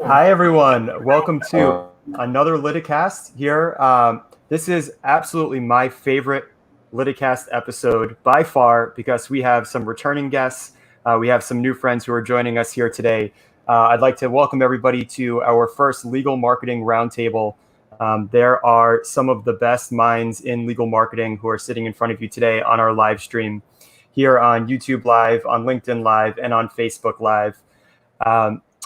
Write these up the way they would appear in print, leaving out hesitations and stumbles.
Hi, everyone. Welcome to another Liticast here. This is absolutely my favorite Liticast episode by far because we have some returning guests. We have some new friends who are joining us here today. I'd like to welcome everybody to our first legal marketing roundtable. There are some of the best minds in legal marketing who are sitting in front of you today on our live stream here on YouTube Live, on LinkedIn Live, and on Facebook Live.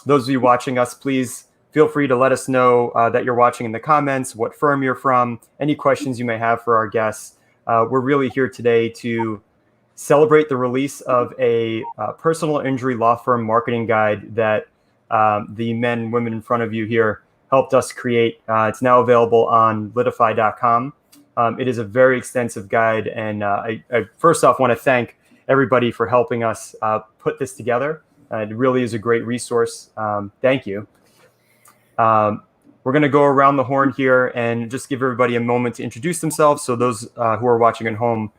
Those of you watching us, please feel free to let us know that you're watching in the comments, what firm you're from, any questions you may have for our guests. We're really here today to celebrate the release of a personal injury law firm marketing guide that the men and women in front of you here helped us create. It's now available on litify.com. It is a very extensive guide, and I first off want to thank everybody for helping us put this together. It really is a great resource. Thank you. We're going to go around the horn here and just give everybody a moment to introduce themselves so those who are watching at home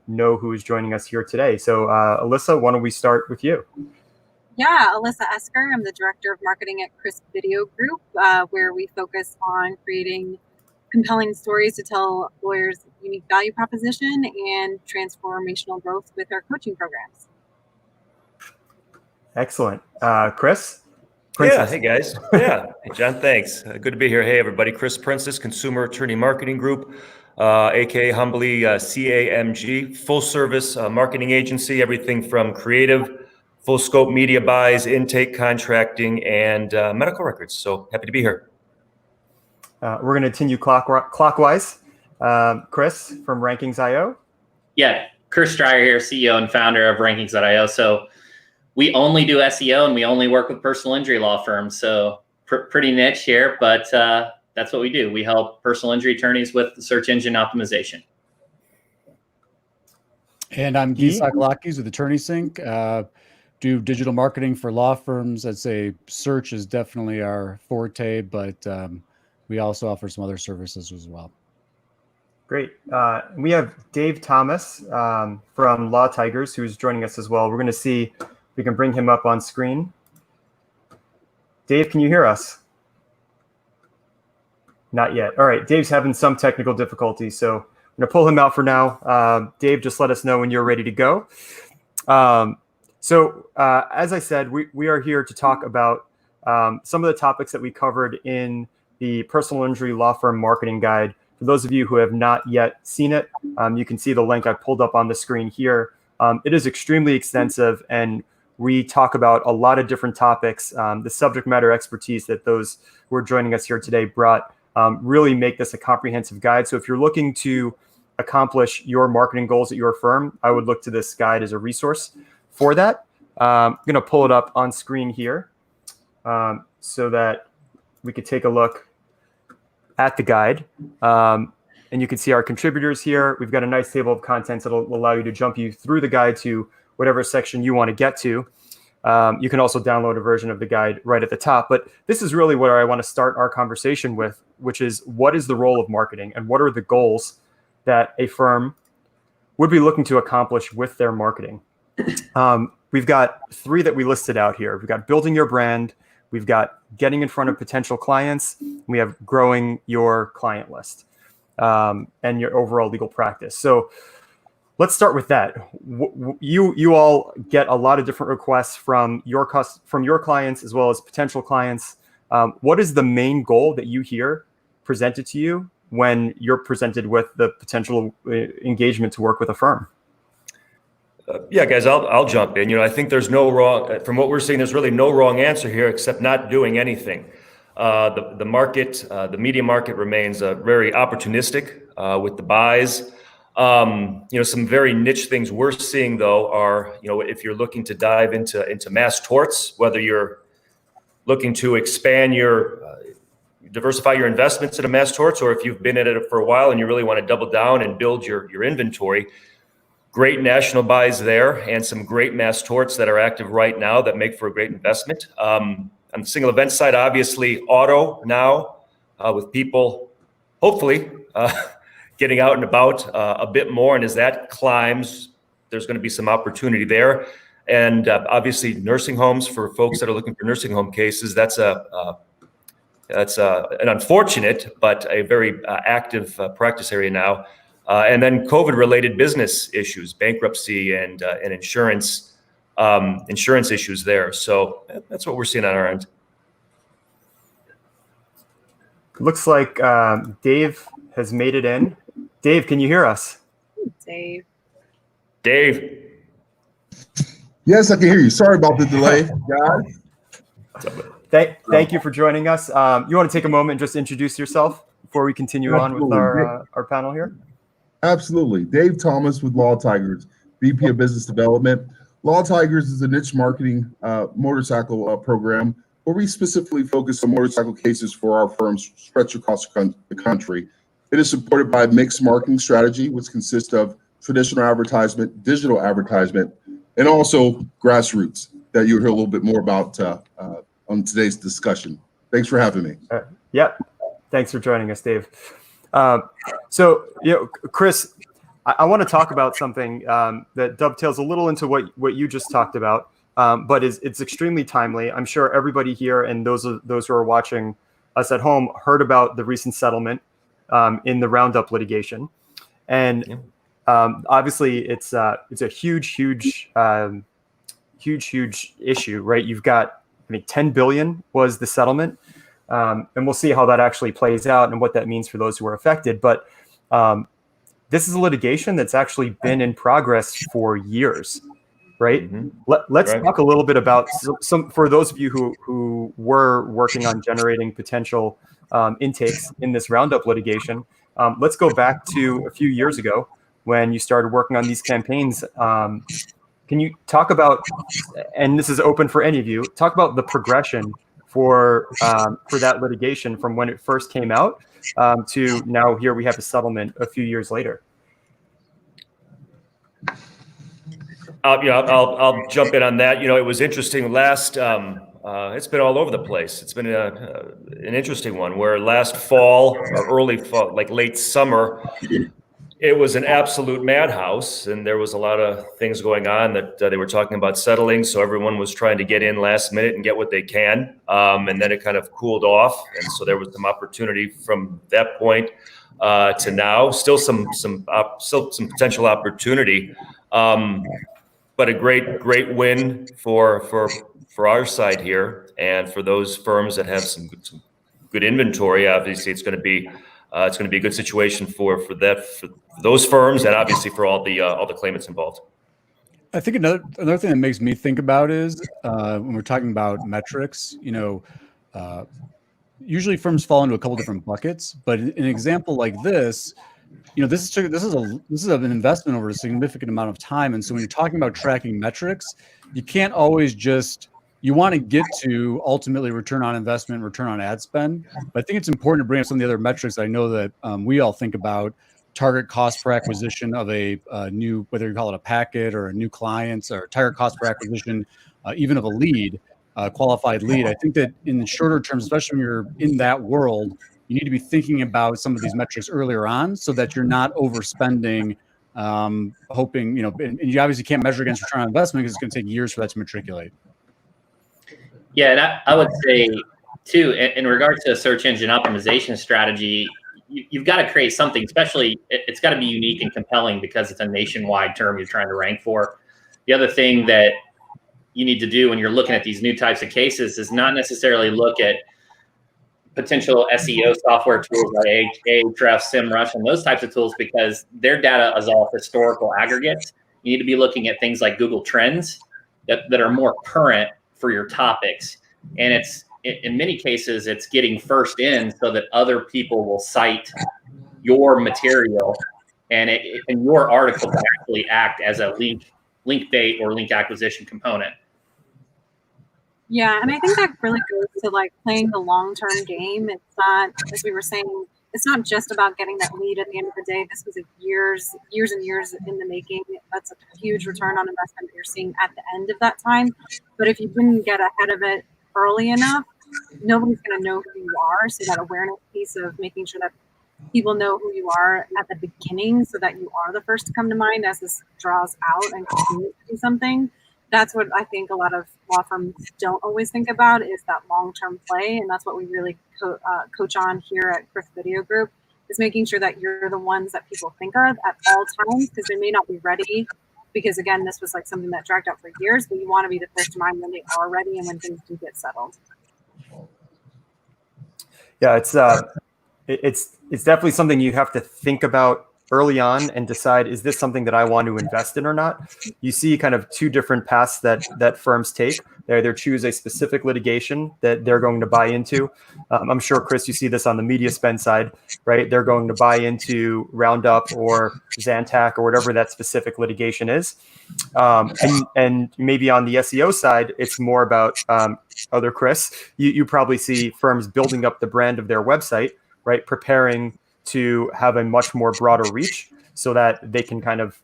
know who is joining us here today. So Alyssa, why don't we start with you? Yeah, Alyssa Esker. I'm the Director of Marketing at Crisp Video Group, where we focus on creating compelling stories to tell lawyers' unique value proposition and transformational growth with our coaching programs. Excellent. Chris? Princis. Yeah, hey guys. Yeah, hey John, thanks. Good to be here. Hey everybody, Chris Princis, Consumer Attorney Marketing Group, aka humbly CAMG, full service marketing agency, everything from creative, full scope media buys, intake, contracting, and medical records. So happy to be here. We're going to continue clockwise. Chris from Rankings.io. Yeah, Chris Dreyer here, CEO and founder of Rankings.io. So we only do SEO and we only work with personal injury law firms. So pretty niche here, but that's what we do. We help personal injury attorneys with the search engine optimization. And I'm Gyi Tsakalakis with AttorneySync. Do digital marketing for law firms. I'd say search is definitely our forte, but we also offer some other services as well. Great. We have Dave Thomas from Law Tigers, who's joining us as well. We're going to see if we can bring him up on screen. Dave, can you hear us? Not yet. All right. Dave's having some technical difficulties, so I'm going to pull him out for now. Dave, just let us know when you're ready to go. As I said, we are here to talk about some of the topics that we covered in the Personal Injury Law Firm Marketing Guide. For those of you who have not yet seen it, you can see the link I pulled up on the screen here. It is extremely extensive, and we talk about a lot of different topics. The subject matter expertise that those who are joining us here today brought really make this a comprehensive guide. So if you're looking to accomplish your marketing goals at your firm, I would look to this guide as a resource for that. I'm going to pull it up on screen here so that we could take a look at the guide. And you can see our contributors here. We've got a nice table of contents that will allow you to jump you through the guide to whatever section you want to get to. You can also download a version of the guide right at the top. But this is really where I want to start our conversation with, which is what is the role of marketing and what are the goals that a firm would be looking to accomplish with their marketing? We've got three that we listed out here. We've got building your brand. We've got getting in front of potential clients. We have growing your client list and your overall legal practice. So let's start with that. You all get a lot of different requests from your clients as well as potential clients. What is the main goal that you hear presented to you when you're presented with the potential engagement to work with a firm? Yeah, guys, I'll jump in. I think there's no wrong, from what we're seeing, there's really no wrong answer here except not doing anything. The market, the media market remains very opportunistic with the buys. Some very niche things we're seeing though are, if you're looking to dive into mass torts, whether you're looking to expand diversify your investments into mass torts, or if you've been at it for a while and you really want to double down and build your inventory, great national buys there and some great mass torts that are active right now that make for a great investment. On the single event side, obviously auto now with people hopefully getting out and about a bit more. And as that climbs, there's going to be some opportunity there. And obviously, nursing homes for folks that are looking for nursing home cases, that's an unfortunate but a very active practice area now. And then COVID-related business issues, bankruptcy and insurance issues there. So that's what we're seeing on our end. Looks like Dave has made it in. Dave, can you hear us? Dave. Dave. Yes, I can hear you. Sorry about the delay, guys. Thank you for joining us. You want to take a moment and just introduce yourself before we continue on with our panel here? Absolutely. Dave Thomas with Law Tigers, VP of Business Development. Law Tigers is a niche marketing motorcycle program where we specifically focus on motorcycle cases for our firms stretch across the country. It is supported by a mixed marketing strategy, which consists of traditional advertisement, digital advertisement, and also grassroots that you'll hear a little bit more about on today's discussion. Thanks for having me. Yeah, thanks for joining us, Dave. So, Chris, I want to talk about something that dovetails a little into what you just talked about, but it's extremely timely. I'm sure everybody here and those who are watching us at home heard about the recent settlement in the Roundup litigation, and obviously it's a huge issue, right? You've got, I think, 10 billion was the settlement. And we'll see how that actually plays out and what that means for those who are affected. But this is a litigation that's actually been in progress for years, right? Mm-hmm. Let's talk a little bit about some for those of you who were working on generating potential intakes in this Roundup litigation. Let's go back to a few years ago when you started working on these campaigns. Can you talk about, and this is open for any of you, talk about the progression for that litigation from when it first came out to now here we have a settlement a few years later? I'll jump in on that. It was interesting. It's been all over the place. It's been an interesting one where last fall, or early fall, like late summer, it was an absolute madhouse, and there was a lot of things going on that they were talking about settling. So everyone was trying to get in last minute and get what they can. And then it kind of cooled off. And so there was some opportunity from that point to now. Still some potential opportunity, but a great win for our side here, and for those firms that have some good inventory. Obviously, it's going to be a good situation for those firms, and obviously for all the claimants involved. I think another thing that makes me think about is when we're talking about metrics, usually firms fall into a couple different buckets, but an example like this, this is an investment over a significant amount of time. And so when you're talking about tracking metrics, you can't always you want to get to ultimately return on investment, return on ad spend. But I think it's important to bring up some of the other metrics I know that we all think about: target cost per acquisition of a new, whether you call it a packet or a new client, or target cost per acquisition, even of a lead, qualified lead. I think that in the shorter term, especially when you're in that world, you need to be thinking about some of these metrics earlier on so that you're not overspending, hoping, and you obviously can't measure against return on investment because it's going to take years for that to matriculate. Yeah, and I would say, too, in regards to a search engine optimization strategy, you've got to create something, especially it's got to be unique and compelling because it's a nationwide term you're trying to rank for. The other thing that you need to do when you're looking at these new types of cases is not necessarily look at potential SEO software tools like Ahrefs, SEMrush, and those types of tools, because their data is all historical aggregates. You need to be looking at things like Google Trends that are more current for your topics. And in many cases, it's getting first in so that other people will cite your material, and your article can actually act as a link bait or link acquisition component. Yeah, and I think that really goes to playing the long-term game. It's not, as we were saying, it's not just about getting that lead at the end of the day. This was years and years in the making. That's a huge return on investment that you're seeing at the end of that time. But if you didn't get ahead of it early enough, nobody's going to know who you are. So that awareness piece of making sure that people know who you are at the beginning so that you are the first to come to mind as this draws out and continues to do something. that's what I think a lot of law firms don't always think about, is that long-term play. And that's what we really coach on here at Chris Video Group, is making sure that you're the ones that people think of at all times, because they may not be ready. Because again, this was like something that dragged out for years, but you want to be the first to mind when they are ready and when things do get settled. Yeah, it's definitely something you have to think about early on and decide, is this something that I want to invest in or not? You see kind of two different paths that firms take. They either choose a specific litigation that they're going to buy into. I'm sure, Chris, you see this on the media spend side, right? They're going to buy into Roundup or Zantac or whatever that specific litigation is. And maybe on the SEO side, it's more about other Chris. You probably see firms building up the brand of their website, right? Preparing to have a much more broader reach so that they can kind of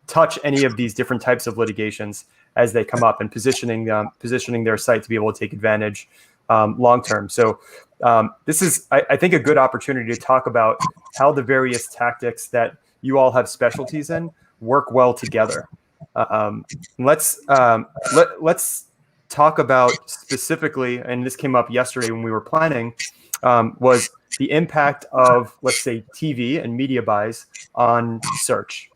touch any of these different types of litigations as they come up, and positioning their site to be able to take advantage long term. So this is, I think, a good opportunity to talk about how the various tactics that you all have specialties in work well together. Let's talk about specifically, and this came up yesterday when we were planning, was the impact of, let's say, TV and media buys on search.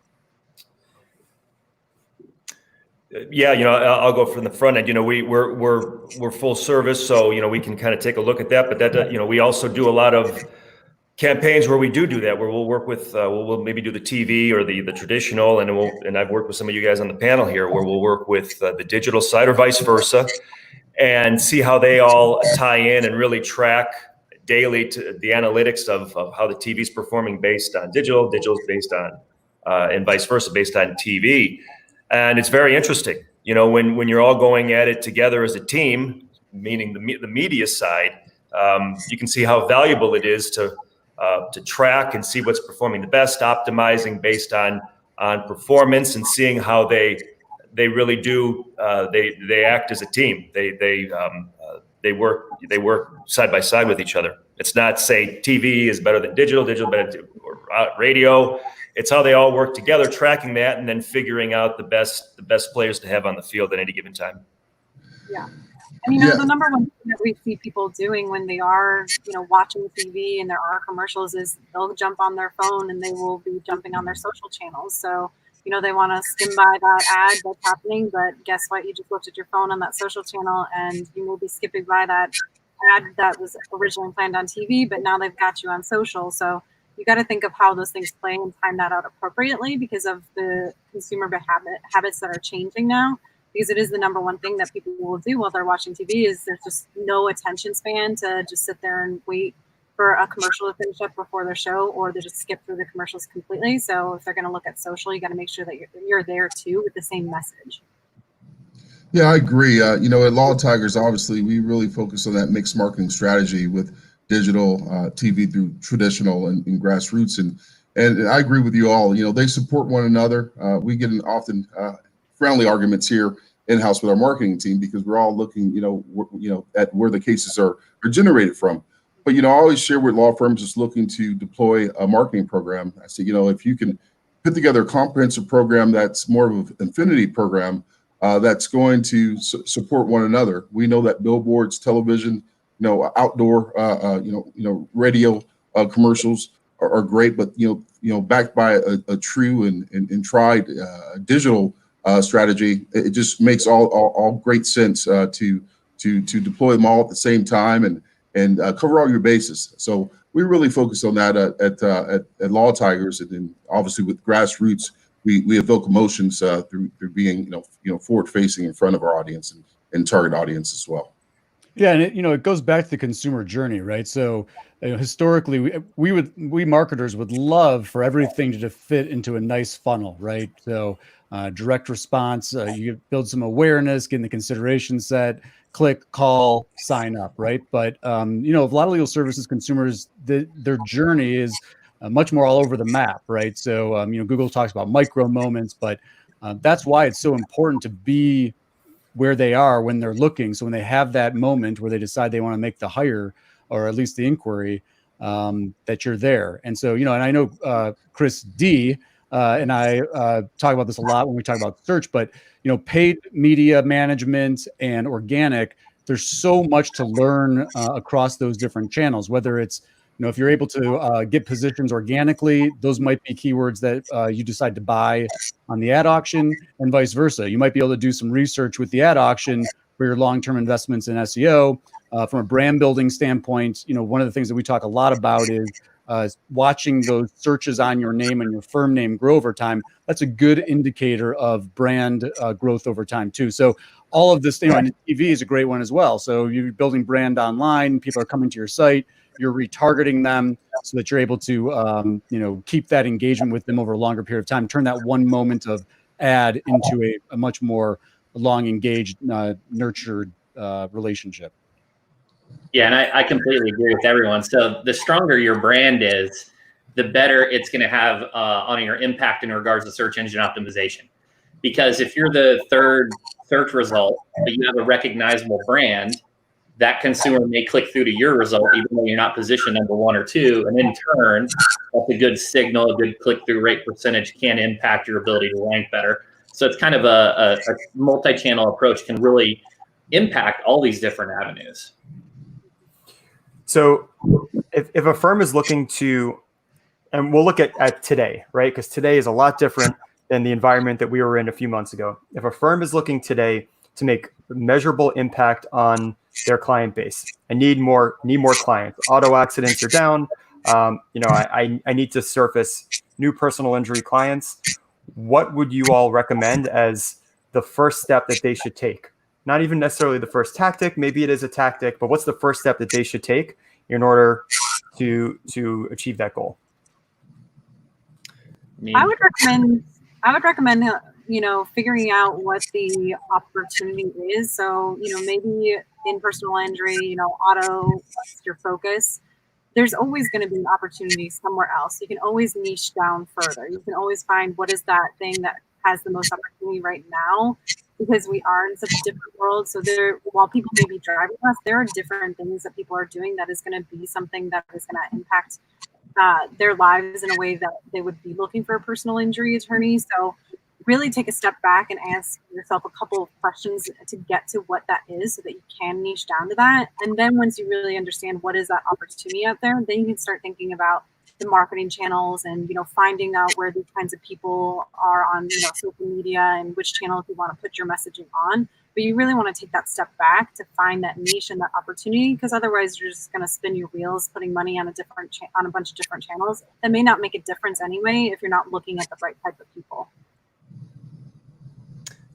Yeah, I'll go from the front end. We're full service, so we can kind of take a look at that. But that we also do a lot of campaigns where we do that, where we'll work with we'll maybe do the TV or the traditional, and I've worked with some of you guys on the panel here, where we'll work with the digital side or vice versa, and see how they all tie in and really track daily to the analytics of how the TV is performing based on digital is based on and vice versa based on TV. And it's very interesting, when you're all going at it together as a team, meaning the media side, you can see how valuable it is to track and see what's performing the best, optimizing based on performance, and seeing how they really do they act as a team. They work side by side with each other. It's not, say, TV is better than digital better than radio. It's how they all work together, tracking that, and then figuring out the best players to have on the field at any given time. Yeah. And the number one thing that we see people doing when they are, watching TV and there are commercials, is they'll jump on their phone and they will be jumping on their social channels. So, they want to skim by that ad that's happening, but guess what? You just looked at your phone on that social channel and you will be skipping by that ad that was originally planned on TV, but now they've got you on social. So you got to think of how those things play and time that out appropriately, because of the consumer habits that are changing now. Because it is the number one thing that people will do while they're watching TV, is there's just no attention span to just sit there and wait for a commercial to finish up before their show, or they just skip through the commercials completely. So if they're going to look at social, you got to make sure that you're there too with the same message. Yeah, I agree. At Law Tigers, obviously, we really focus on that mixed marketing strategy with digital, TV through traditional and grassroots. And I agree with you all. They support one another. We get in often friendly arguments here in-house with our marketing team, because we're all looking, at where the cases are generated from. But, I always share with law firms just looking to deploy a marketing program. I say, if you can put together a comprehensive program that's more of an infinity program, that's going to support one another. We know that billboards, television, outdoor, radio commercials are great, but backed by a true and tried digital strategy, it just makes all great sense to deploy them all at the same time and cover all your bases. So we really focus on that at Law Tigers, and then obviously with grassroots, we evoke emotions through being forward facing in front of our audience and target audience as well. Yeah, and it goes back to the consumer journey, right? So historically, we marketers would love for everything to fit into a nice funnel, right? So direct response, you build some awareness, get in the consideration set, click, call, sign up, right? But a lot of legal services consumers, their journey is much more all over the map, right? So Google talks about micro moments, but that's why it's so important to be where they are when they're looking. So when they have that moment where they decide they want to make the hire, or at least the inquiry, that you're there. And so, and I know Chris D, and I talk about this a lot when we talk about search, but paid media management and organic, there's so much to learn across those different channels, whether it's, if you're able to get positions organically, those might be keywords that you decide to buy on the ad auction, and vice versa. You might be able to do some research with the ad auction for your long-term investments in SEO. From a brand building standpoint, one of the things that we talk a lot about is watching those searches on your name and your firm name grow over time. That's a good indicator of brand growth over time too. So all of this, and TV is a great one as well. So you're building brand online, people are coming to your site, you're retargeting them so that you're able to, keep that engagement with them over a longer period of time, turn that one moment of ad into a much more long engaged, nurtured relationship. Yeah, and I completely agree with everyone. So the stronger your brand is, the better it's going to have on your impact in regards to search engine optimization. Because if you're the third search result, but you have a recognizable brand, that consumer may click through to your result, even though you're not positioned number 1 or 2. And in turn, that's a good signal, a good click-through rate percentage can impact your ability to rank better. So it's kind of a multi-channel approach can really impact all these different avenues. So if a firm is looking to, and we'll look at today, right? Because today is a lot different than the environment that we were in a few months ago. If a firm is looking today to make measurable impact on their client base, I need more clients. Auto accidents are down. I need to surface new personal injury clients. What would you all recommend as the first step that they should take? Not even necessarily the first tactic. Maybe it is a tactic, but what's the first step that they should take in order to achieve that goal? I would recommend figuring out what the opportunity is. So maybe in personal injury, auto is your focus. There's always going to be an opportunity somewhere else. You can always niche down further. You can always find what is that thing that has the most opportunity right now, because we are in such a different world. So while people may be driving us, there are different things that people are doing that is going to be something that is going to impact their lives in a way that they would be looking for a personal injury attorney. So really take a step back and ask yourself a couple of questions to get to what that is so that you can niche down to that. And then once you really understand what is that opportunity out there, then you can start thinking about the marketing channels and, finding out where these kinds of people are on, social media and which channels you want to put your messaging on. But you really want to take that step back to find that niche and that opportunity, because otherwise you're just going to spin your wheels, putting money on a bunch of different channels that may not make a difference anyway if you're not looking at the right type of people.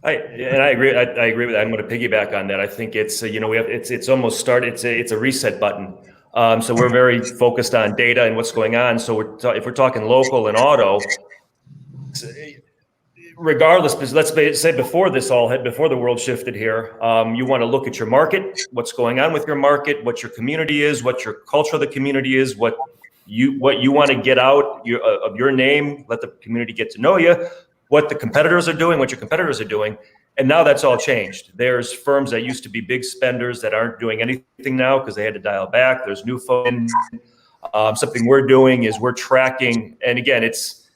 I agree. I agree with that. I'm going to piggyback on that. I think it's it's almost started. It's a reset button. So we're very focused on data and what's going on. So if we're talking local and auto, regardless, because let's say before the world shifted here, you want to look at your market, what's going on with your market, what your community is, what your culture of the community is, what you want to get out of your name, let the community get to know you, what the competitors are doing, what your competitors are doing. And now that's all changed. There's firms that used to be big spenders that aren't doing anything now because they had to dial back. There's new folks. Something we're doing is we're tracking. And again, it's,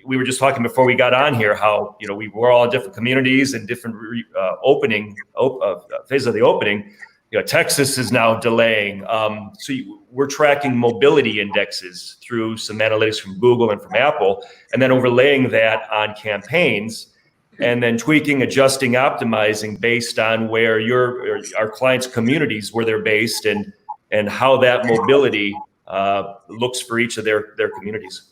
we were just talking before we got on here how, we're all in different communities and different phases of the opening. Texas is now delaying. So we're tracking mobility indexes through some analytics from Google and from Apple, and then overlaying that on campaigns, and then tweaking, adjusting, optimizing based on where our clients' communities, where they're based, and how that mobility looks for each of their communities.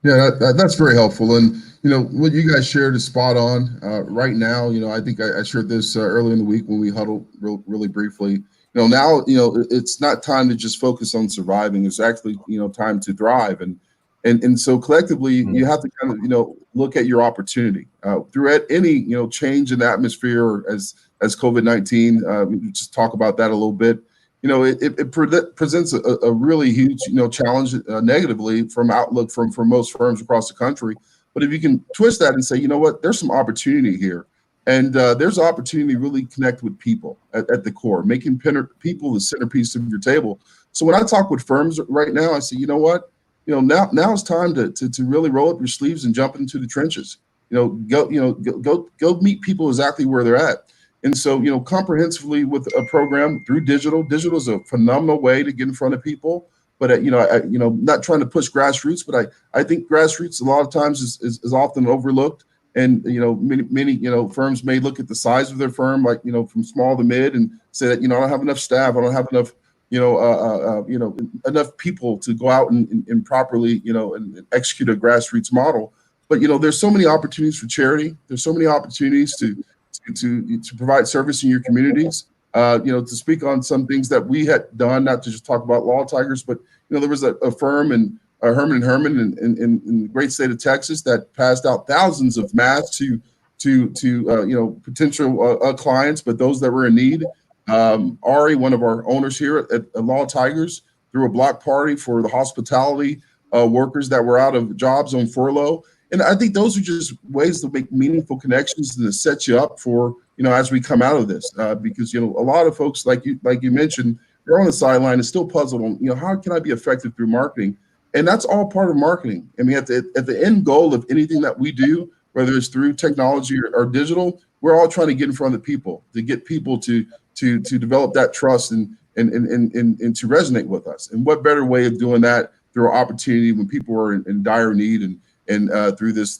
Yeah, that's very helpful. And, what you guys shared is spot on. Right now, I think I shared this early in the week when we huddled really briefly. Now, it's not time to just focus on surviving. It's actually, time to thrive. And so collectively, you have to kind of, look at your opportunity through any, change in atmosphere as COVID-19. We just talk about that a little bit. It presents a really huge, challenge negatively from outlook from most firms across the country. But if you can twist that and say, there's some opportunity here, and there's an opportunity to really connect with people at the core, making people the centerpiece of your table. So when I talk with firms right now, I say, now it's time to really roll up your sleeves and jump into the trenches. Go meet people exactly where they're at. And so, comprehensively with a program through digital is a phenomenal way to get in front of people. But, not trying to push grassroots, but I think grassroots a lot of times is often overlooked. And, many firms may look at the size of their firm, like, from small to mid, and say that, I don't have enough staff. I don't have enough, enough people to go out and properly, and execute a grassroots model. But, there's so many opportunities for charity. There's so many opportunities to provide service in your communities. To speak on some things that we had done, not to just talk about Law Tigers, but, there was a firm in Herman & Herman in the great state of Texas that passed out thousands of masks to potential clients, but those that were in need. Ari, one of our owners here at Law Tigers, threw a block party for the hospitality workers that were out of jobs on furlough. And I think those are just ways to make meaningful connections and to set you up for, as we come out of this, because, a lot of folks, like you mentioned, they're on the sideline and still puzzled on, how can I be effective through marketing? And that's all part of marketing. I mean, at the end goal of anything that we do, whether it's through technology or digital, we're all trying to get in front of people, to get people to develop that trust and to resonate with us. And what better way of doing that through an opportunity when people are in dire need and through this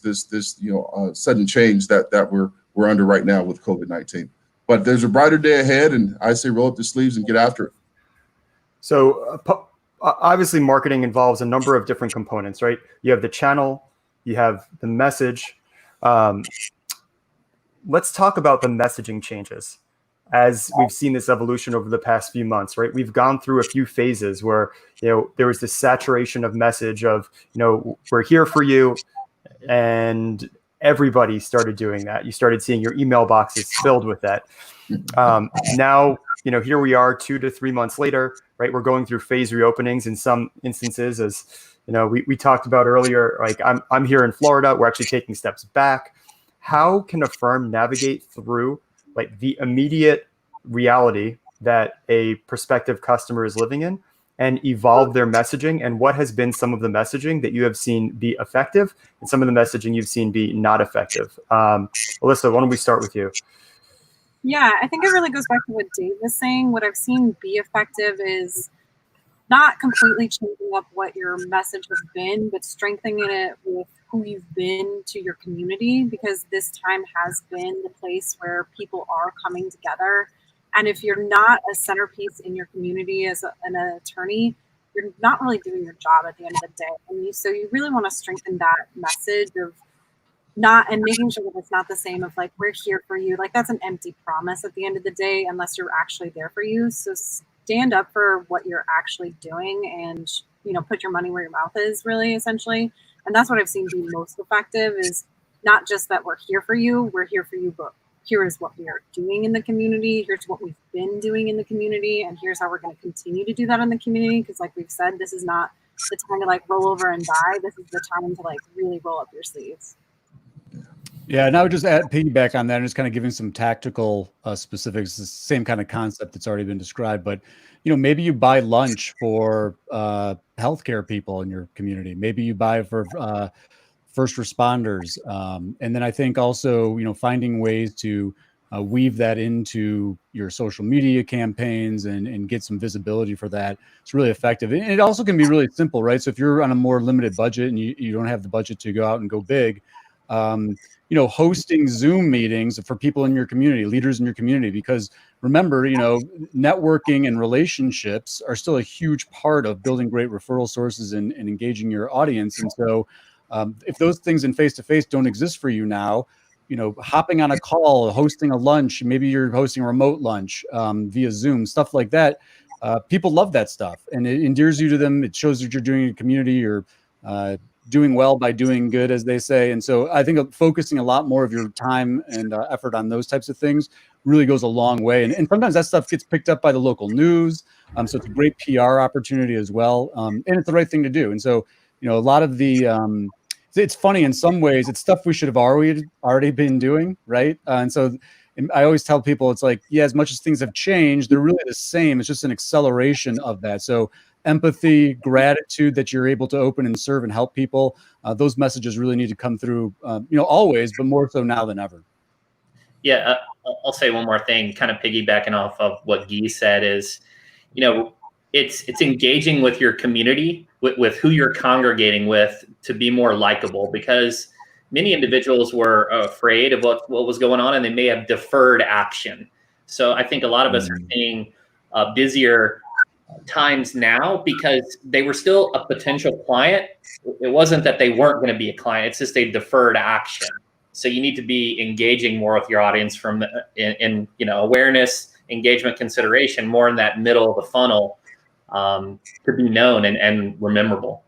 sudden change that we're under right now with COVID-19. But there's a brighter day ahead, and I say roll up the sleeves and get after it. So obviously marketing involves a number of different components, right? You have the channel, you have the message. Let's talk about the messaging changes as we've seen this evolution over the past few months, right? We've gone through a few phases where, there was this saturation of message of, we're here for you, and everybody started doing that. You started seeing your email boxes filled with that. Now, here we are 2 to 3 months later, right? We're going through phase reopenings in some instances, as we talked about earlier. Like I'm here in Florida, we're actually taking steps back. How can a firm navigate through like the immediate reality that a prospective customer is living in and evolve their messaging? And what has been some of the messaging that you have seen be effective and some of the messaging you've seen be not effective? Alyssa, why don't we start with you? Yeah, I think it really goes back to what Dave was saying. What I've seen be effective is not completely changing up what your message has been, but strengthening it with who you've been to your community, because this time has been the place where people are coming together. And if you're not a centerpiece in your community as an attorney, you're not really doing your job at the end of the day. And so you really want to strengthen that message of and making sure that it's not the same of like, we're here for you. Like that's an empty promise at the end of the day, unless you're actually there for you. So stand up for what you're actually doing and, put your money where your mouth is, really, essentially. And that's what I've seen be most effective, is not just that we're here for you, but here is what we are doing in the community. Here's what we've been doing in the community. And here's how we're going to continue to do that in the community. Because like we've said, this is not the time to like roll over and die. This is the time to like really roll up your sleeves. Yeah, and I would just piggyback on that and just kind of giving some tactical specifics. It's the same kind of concept that's already been described, but maybe you buy lunch for healthcare people in your community. Maybe you buy for first responders, and then I think also finding ways to weave that into your social media campaigns and get some visibility for that. It's really effective, and it also can be really simple, right? So if you're on a more limited budget and you don't have the budget to go out and go big. Hosting Zoom meetings for people in your community, leaders in your community, because remember, networking and relationships are still a huge part of building great referral sources and engaging your audience. And so if those things in face-to-face don't exist for you now, hopping on a call, hosting a lunch, maybe you're hosting a remote lunch via Zoom, stuff like that. People love that stuff and it endears you to them. It shows that you're doing in a community, you're doing well by doing good, as they say. And so I think focusing a lot more of your time and effort on those types of things really goes a long way. And sometimes that stuff gets picked up by the local news. So it's a great PR opportunity as well. And it's the right thing to do. And so, a lot of the, it's funny in some ways, it's stuff we should have already been doing, right? And so I always tell people, it's like, yeah, as much as things have changed, they're really the same. It's just an acceleration of that. So empathy, gratitude that you're able to open and serve and help people. Those messages really need to come through, always, but more so now than ever. Yeah, I'll say one more thing, kind of piggybacking off of what Gyi said is, it's engaging with your community, with who you're congregating with, to be more likable, because many individuals were afraid of what was going on, and they may have deferred action. So I think a lot of us are seeing busier times now because they were still a potential client. It wasn't that they weren't going to be a client. It's just they deferred action. So you need to be engaging more with your audience from in awareness, engagement, consideration, more in that middle of the funnel, to be known and memorable.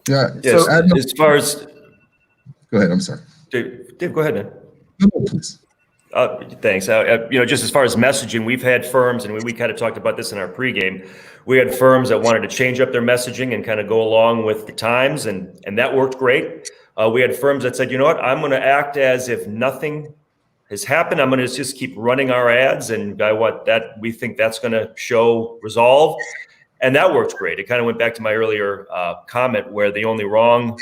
Yeah. Yes. As far as, go ahead. I'm sorry. Dave, go ahead, man. No, please. Thanks. Just as far as messaging, we've had firms, and we kind of talked about this in our pregame. We had firms that wanted to change up their messaging and kind of go along with the times, and that worked great. We had firms that said, you know what, I'm going to act as if nothing has happened. I'm going to just keep running our ads, and we think that's going to show resolve, and that worked great. It kind of went back to my earlier comment where the only wrong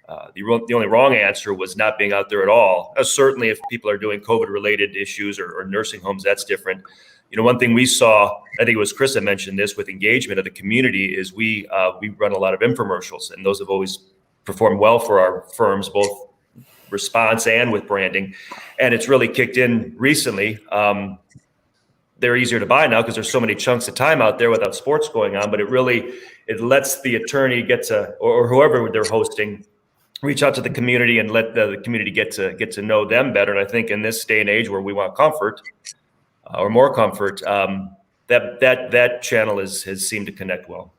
answer was not being out there at all. Certainly, if people are doing COVID-related issues or nursing homes, that's different. One thing we saw, I think it was Chris that mentioned this, with engagement of the community, is we run a lot of infomercials, and those have always performed well for our firms, both response and with branding. And it's really kicked in recently. They're easier to buy now because there's so many chunks of time out there without sports going on, but it lets the attorney or whoever they're hosting reach out to the community and let the community get to know them better. And I think in this day and age where we want comfort, or more comfort, that channel has seemed to connect well.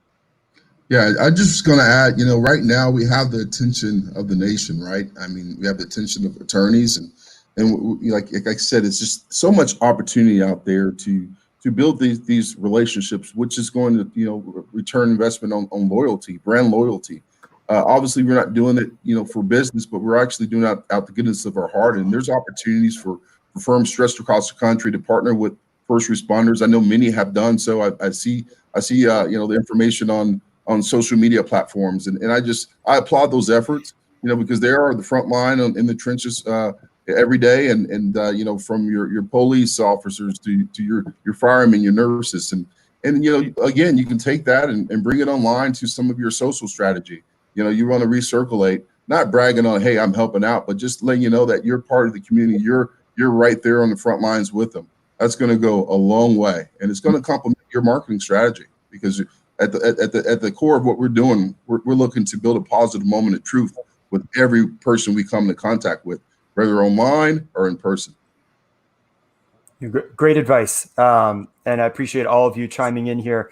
Yeah, I just going to add, right now we have the attention of the nation, right? I mean, we have the attention of attorneys, and like I said, it's just so much opportunity out there to build these relationships, which is going to return investment on loyalty, brand loyalty. Obviously, we're not doing it for business, but we're actually doing it out the goodness of our heart. And there's opportunities for firms stretched across the country to partner with first responders. I know many have done so. I see the information on social media platforms, and I applaud those efforts, because they are the front line in the trenches every day, and from your police officers to your firemen, your nurses, and again, you can take that and bring it online to some of your social strategy. You want to recirculate, not bragging on, hey, I'm helping out, but just letting you know that you're part of the community. You're right there on the front lines with them. That's going to go a long way, and it's going to complement your marketing strategy, because at the core of what we're doing, we're looking to build a positive moment of truth with every person we come into contact with, whether online or in person. Great advice. And I appreciate all of you chiming in here.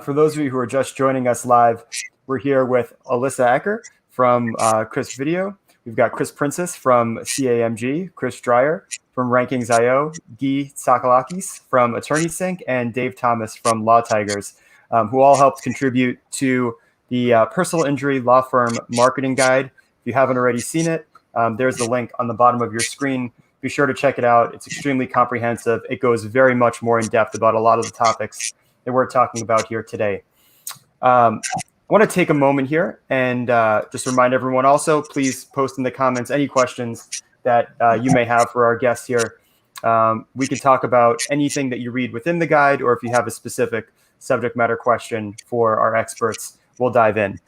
For those of you who are just joining us live, we're here with Alyssa Esker from Chris Video. We've got Chris Princis from CAMG, Chris Dreyer from Rankings.io, Gyi Tsakalakis from AttorneySync, and Dave Thomas from Law Tigers, who all helped contribute to the personal injury law firm marketing guide. If you haven't already seen it, there's the link on the bottom of your screen. Be sure to check it out. It's extremely comprehensive. It goes very much more in depth about a lot of the topics that we're talking about here today. I want to take a moment here and just remind everyone also, please post in the comments any questions that you may have for our guests here. We can talk about anything that you read within the guide, or if you have a specific subject matter question for our experts, we'll dive in.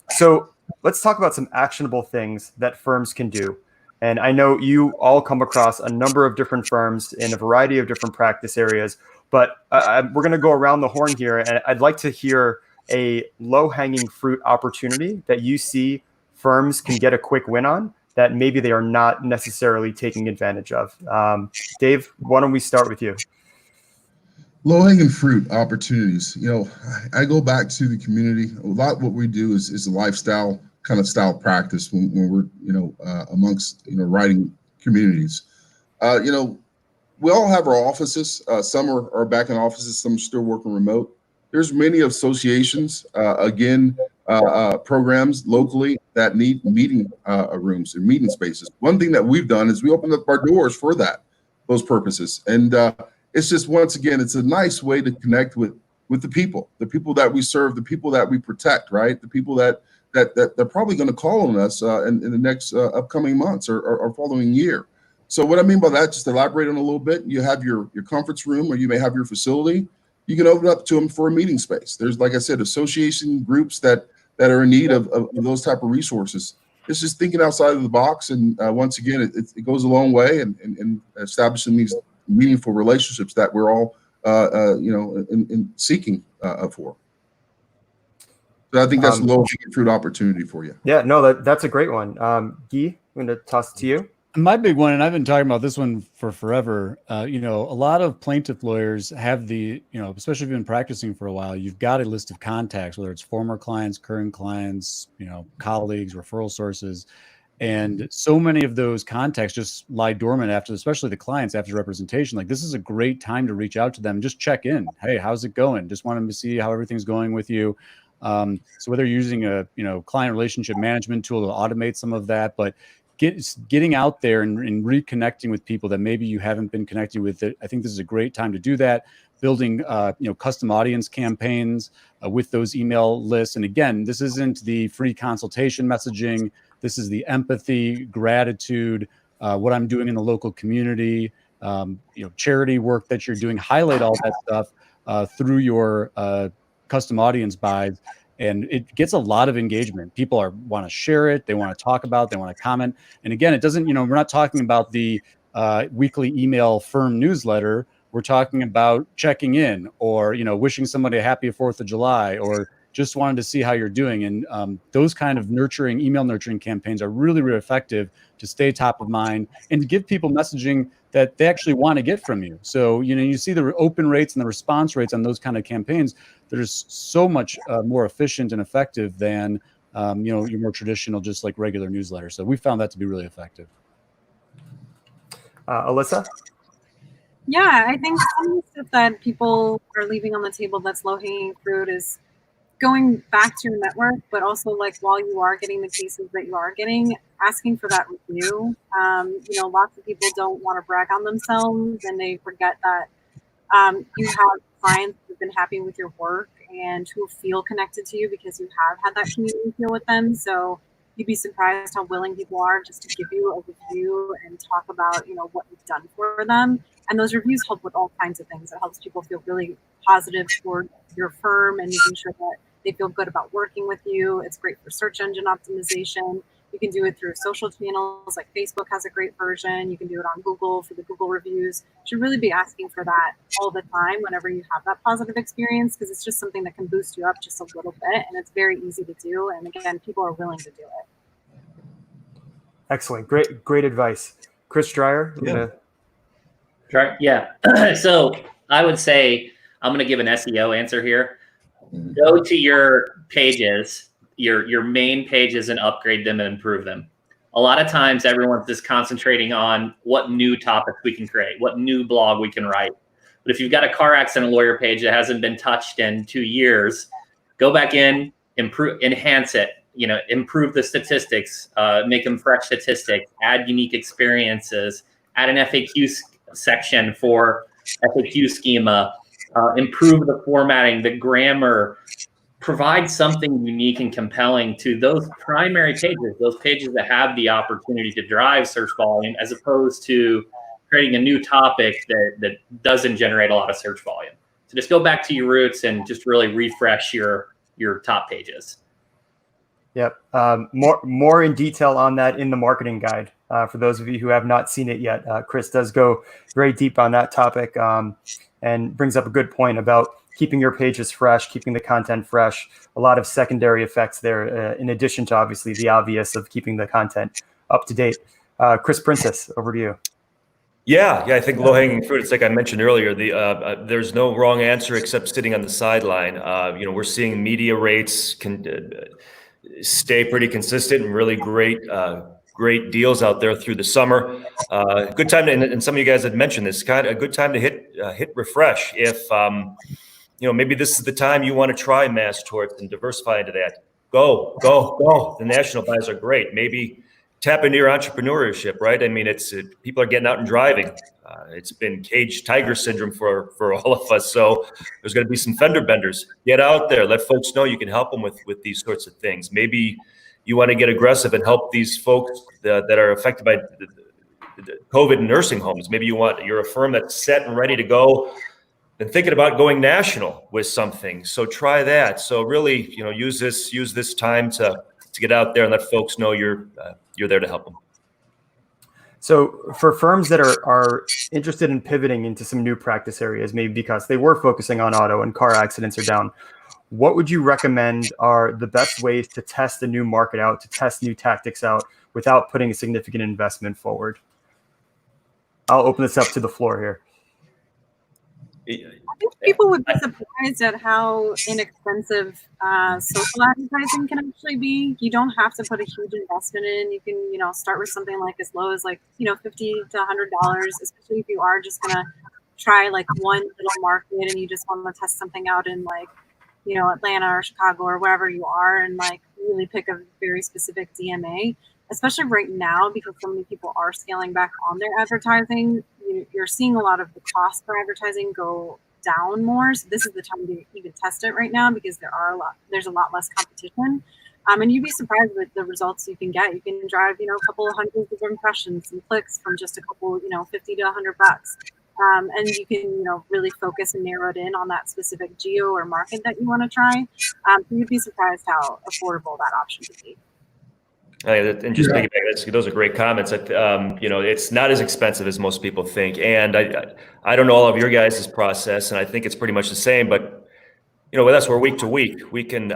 So let's talk about some actionable things that firms can do. And I know you all come across a number of different firms in a variety of different practice areas, but we're going to go around the horn here, and I'd like to hear a low-hanging fruit opportunity that you see firms can get a quick win on that maybe they are not necessarily taking advantage of. Dave, why don't we start with you? Low-hanging fruit opportunities. I go back to the community. A lot of what we do is a lifestyle kind of style practice when we're amongst writing communities. We all have our offices. Some are back in offices. Some are still working remote. There's many associations, programs locally that need meeting rooms and meeting spaces. One thing that we've done is we opened up our doors for those purposes. And it's just, once again, it's a nice way to connect with with the people that we serve, the people that we protect, right? The people that they're probably going to call on us in the next upcoming months or following year. So what I mean by that, just elaborate on a little bit. You have your conference room, or you may have your facility. You can open up to them for a meeting space. There's, like I said, association groups that are in need of those type of resources. It's just thinking outside of the box, and once again, it goes a long way in establishing these meaningful relationships that we're all in seeking for. So I think that's a low-hanging fruit opportunity for you. Yeah, no, that's a great one. Gyi, I'm going to toss it to you. My big one, and I've been talking about this one for forever. A lot of plaintiff lawyers have the, especially if you've been practicing for a while, you've got a list of contacts, whether it's former clients, current clients, colleagues, referral sources. And so many of those contacts just lie dormant after, especially the clients after representation. Like, this is a great time to reach out to them, just check in. Hey, how's it going? Just want them to see how everything's going with you. So whether you're using a, client relationship management tool to automate some of that, but getting out there and reconnecting with people that maybe you haven't been connecting with, I think this is a great time to do that. Building, custom audience campaigns with those email lists. And again, this isn't the free consultation messaging. This is the empathy, gratitude, what I'm doing in the local community, charity work that you're doing. Highlight all that stuff through your custom audience buys. And it gets a lot of engagement. People want to share it. They want to talk about it. They want to comment. And again, it doesn't, we're not talking about the weekly email firm newsletter. We're talking about checking in, or, wishing somebody a happy 4th of July, or just wanted to see how you're doing. And those kind of email nurturing campaigns are really, really effective to stay top of mind and to give people messaging that they actually want to get from you. So, you see the open rates and the response rates on those kind of campaigns that are so much more efficient and effective than, your more traditional, just like regular newsletter. So we found that to be really effective. Alyssa? Yeah, I think some of the stuff that people are leaving on the table that's low-hanging fruit is going back to your network, but also, like, while you are getting the cases that you are getting, asking for that review. Lots of people don't want to brag on themselves, and they forget that you have clients who've been happy with your work and who feel connected to you because you have had that community feel with them. So you'd be surprised how willing people are just to give you a review and talk about, what you've done for them. And those reviews help with all kinds of things. It helps people feel really positive toward your firm and making sure that they feel good about working with you. It's great for search engine optimization. You can do it through social channels, like Facebook has a great version. You can do it on Google for the Google reviews. You should really be asking for that all the time whenever you have that positive experience, because it's just something that can boost you up just a little bit, and it's very easy to do. And again, people are willing to do it. Excellent. Great advice. Chris Dreyer? Yeah. So I would say I'm going to give an SEO answer here. Go to your pages, your main pages, and upgrade them and improve them. A lot of times everyone's just concentrating on what new topics we can create, what new blog we can write. But if you've got a car accident lawyer page that hasn't been touched in 2 years, go back in, enhance it, improve the statistics, make them fresh statistics, add unique experiences, add an FAQ section for FAQ schema, improve the formatting, the grammar, provide something unique and compelling to those primary pages, those pages that have the opportunity to drive search volume, as opposed to creating a new topic that doesn't generate a lot of search volume. So just go back to your roots and just really refresh your top pages. Yep. More in detail on that in the marketing guide. For those of you who have not seen it yet, Chris does go very deep on that topic and brings up a good point about keeping your pages fresh, keeping the content fresh. A lot of secondary effects there, in addition to obviously the obvious of keeping the content up to date. Chris Princis, over to you. Yeah, I think low-hanging fruit. It's like I mentioned earlier. There's no wrong answer except sitting on the sideline. We're seeing media rates stay pretty consistent and really great deals out there through the summer. Good time to, and some of you guys had mentioned this, kind of a good time to hit refresh. If maybe this is the time you want to try mass torts and diversify into that. Go. The national buys are great. Maybe tap into your entrepreneurship, right? I mean, people are getting out and driving. It's been caged tiger syndrome for all of us. So there's going to be some fender benders. Get out there. Let folks know you can help them with these sorts of things. Maybe you want to get aggressive and help these folks that are affected by the COVID nursing homes. Maybe you're a firm that's set and ready to go and thinking about going national with something. So try that. So really, use this time to get out there and let folks know you're there to help them. So for firms that are interested in pivoting into some new practice areas, maybe because they were focusing on auto and car accidents are down, what would you recommend are the best ways to test a new market out, to test new tactics out without putting a significant investment forward? I'll open this up to the floor here. I think people would be surprised at how inexpensive social advertising can actually be. You don't have to put a huge investment in. You can, start with something like as low as $50 to $100, especially if you are just gonna try like one little market and you just want to test something out in Atlanta or Chicago or wherever you are, and really pick a very specific DMA. Especially right now, because so many people are scaling back on their advertising, you're seeing a lot of the cost for advertising go down more. So this is the time to even test it right now, because there's a lot less competition. And you'd be surprised with the results you can get. You can drive, a couple of hundreds of impressions and clicks from just a couple, 50 to $100. And you can, really focus and narrow it in on that specific geo or market that you want to try. You'd be surprised how affordable that option could be. And just piggyback, those are great comments. It's not as expensive as most people think. And I don't know all of your guys' process, and I think it's pretty much the same. But with us, we're week to week. We can,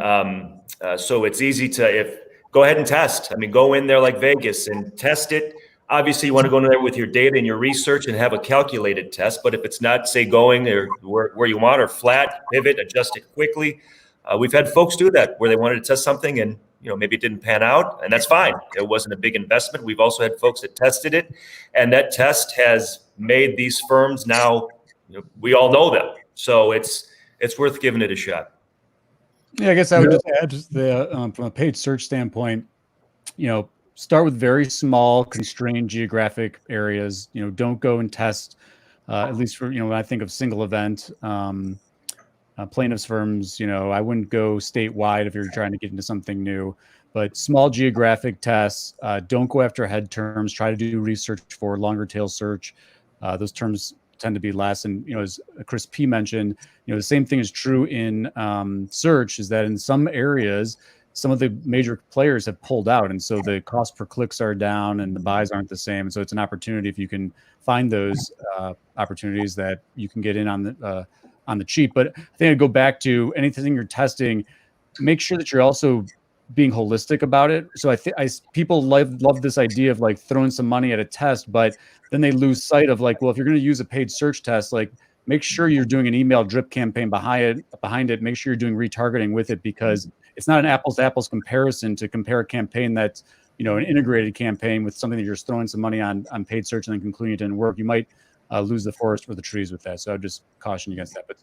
so it's easy to go ahead and test. I mean, go in there like Vegas and test it. Obviously, you want to go in there with your data and your research and have a calculated test. But if it's not, say, going or where you want, or flat, pivot, adjust it quickly. We've had folks do that where they wanted to test something and maybe it didn't pan out, and that's fine. It wasn't a big investment. We've also had folks that tested it, and that test has made these firms now, we all know them. So it's worth giving it a shot. Yeah, I guess I would just add from a paid search standpoint, start with very small, constrained geographic areas. Don't go and test, at least for, when I think of single event, plaintiffs firms, I wouldn't go statewide if you're trying to get into something new, but small geographic tests. Don't go after head terms. Try to do research for longer tail search. Those terms tend to be less. And, as Chris P mentioned, the same thing is true in search, is that in some areas, some of the major players have pulled out. And so the cost per clicks are down and the buys aren't the same. And so it's an opportunity, if you can find those opportunities, that you can get in on the cheap. But I think I'd go back to anything you're testing, make sure that you're also being holistic about it. So I think people love this idea of throwing some money at a test, but then they lose sight of well, if you're going to use a paid search test, make sure you're doing an email drip campaign behind it. Make sure you're doing retargeting with it, because it's not an apples to apples comparison to compare a campaign that's, an integrated campaign with something that you're just throwing some money on paid search and then concluding it didn't work. You might lose the forest for the trees with that. So I'd just caution you against that. But,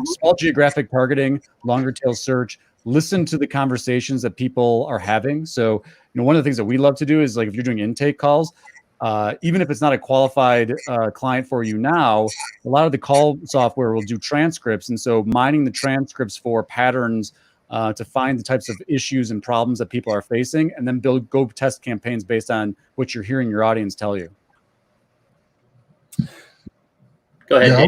small geographic targeting, longer tail search, listen to the conversations that people are having. So, one of the things that we love to do is if you're doing intake calls, even if it's not a qualified client for you now, a lot of the call software will do transcripts. And so mining the transcripts for patterns to find the types of issues and problems that people are facing, and then go test campaigns based on what you're hearing your audience tell you. Go ahead. I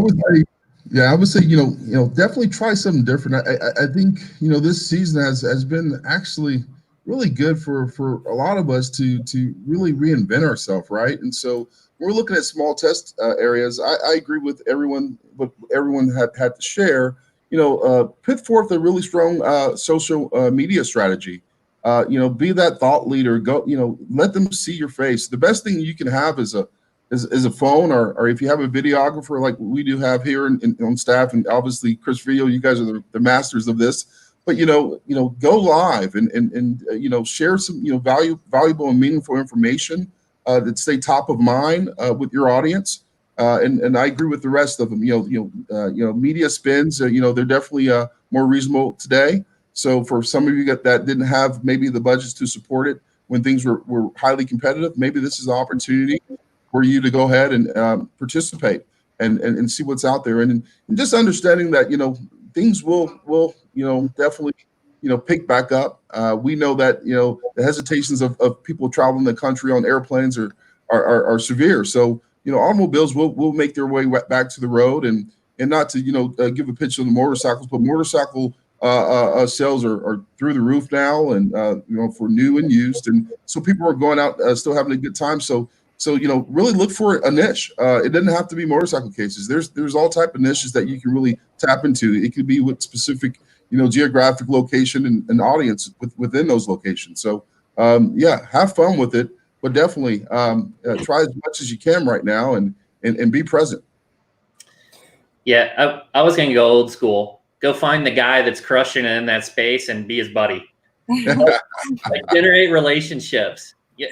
would say, definitely try something different. I think, this season has been actually really good for a lot of us to really reinvent ourselves, right? And so we're looking at small test areas. I agree with what everyone had to share. Put forth a really strong social media strategy. Be that thought leader. Go, let them see your face. The best thing you can have is a phone, or if you have a videographer like we do have here on staff, and obviously Chris Video, you guys are the masters of this. But go live and share some valuable and meaningful information that stay top of mind with your audience. And I agree with the rest of them. Media spends. They're definitely more reasonable today. So for some of you that didn't have maybe the budgets to support it, when things were highly competitive, maybe this is an opportunity for you to go ahead and participate and see what's out there. And just understanding that, things will definitely, pick back up. We know that, the hesitations of people traveling the country on airplanes are severe. So, automobiles will make their way back to the road, and not to, give a pitch on the motorcycles, but motorcycle sales are through the roof now, and for new and used, and so people are going out still having a good time. So really look for a niche. It doesn't have to be motorcycle cases. There's all type of niches that you can really tap into. It could be with specific geographic location and audience within those locations. So have fun with it, but definitely try as much as you can right now and be present. Yeah, I was going to go old school. Go find the guy that's crushing it in that space and be his buddy. Like, generate relationships. Yeah,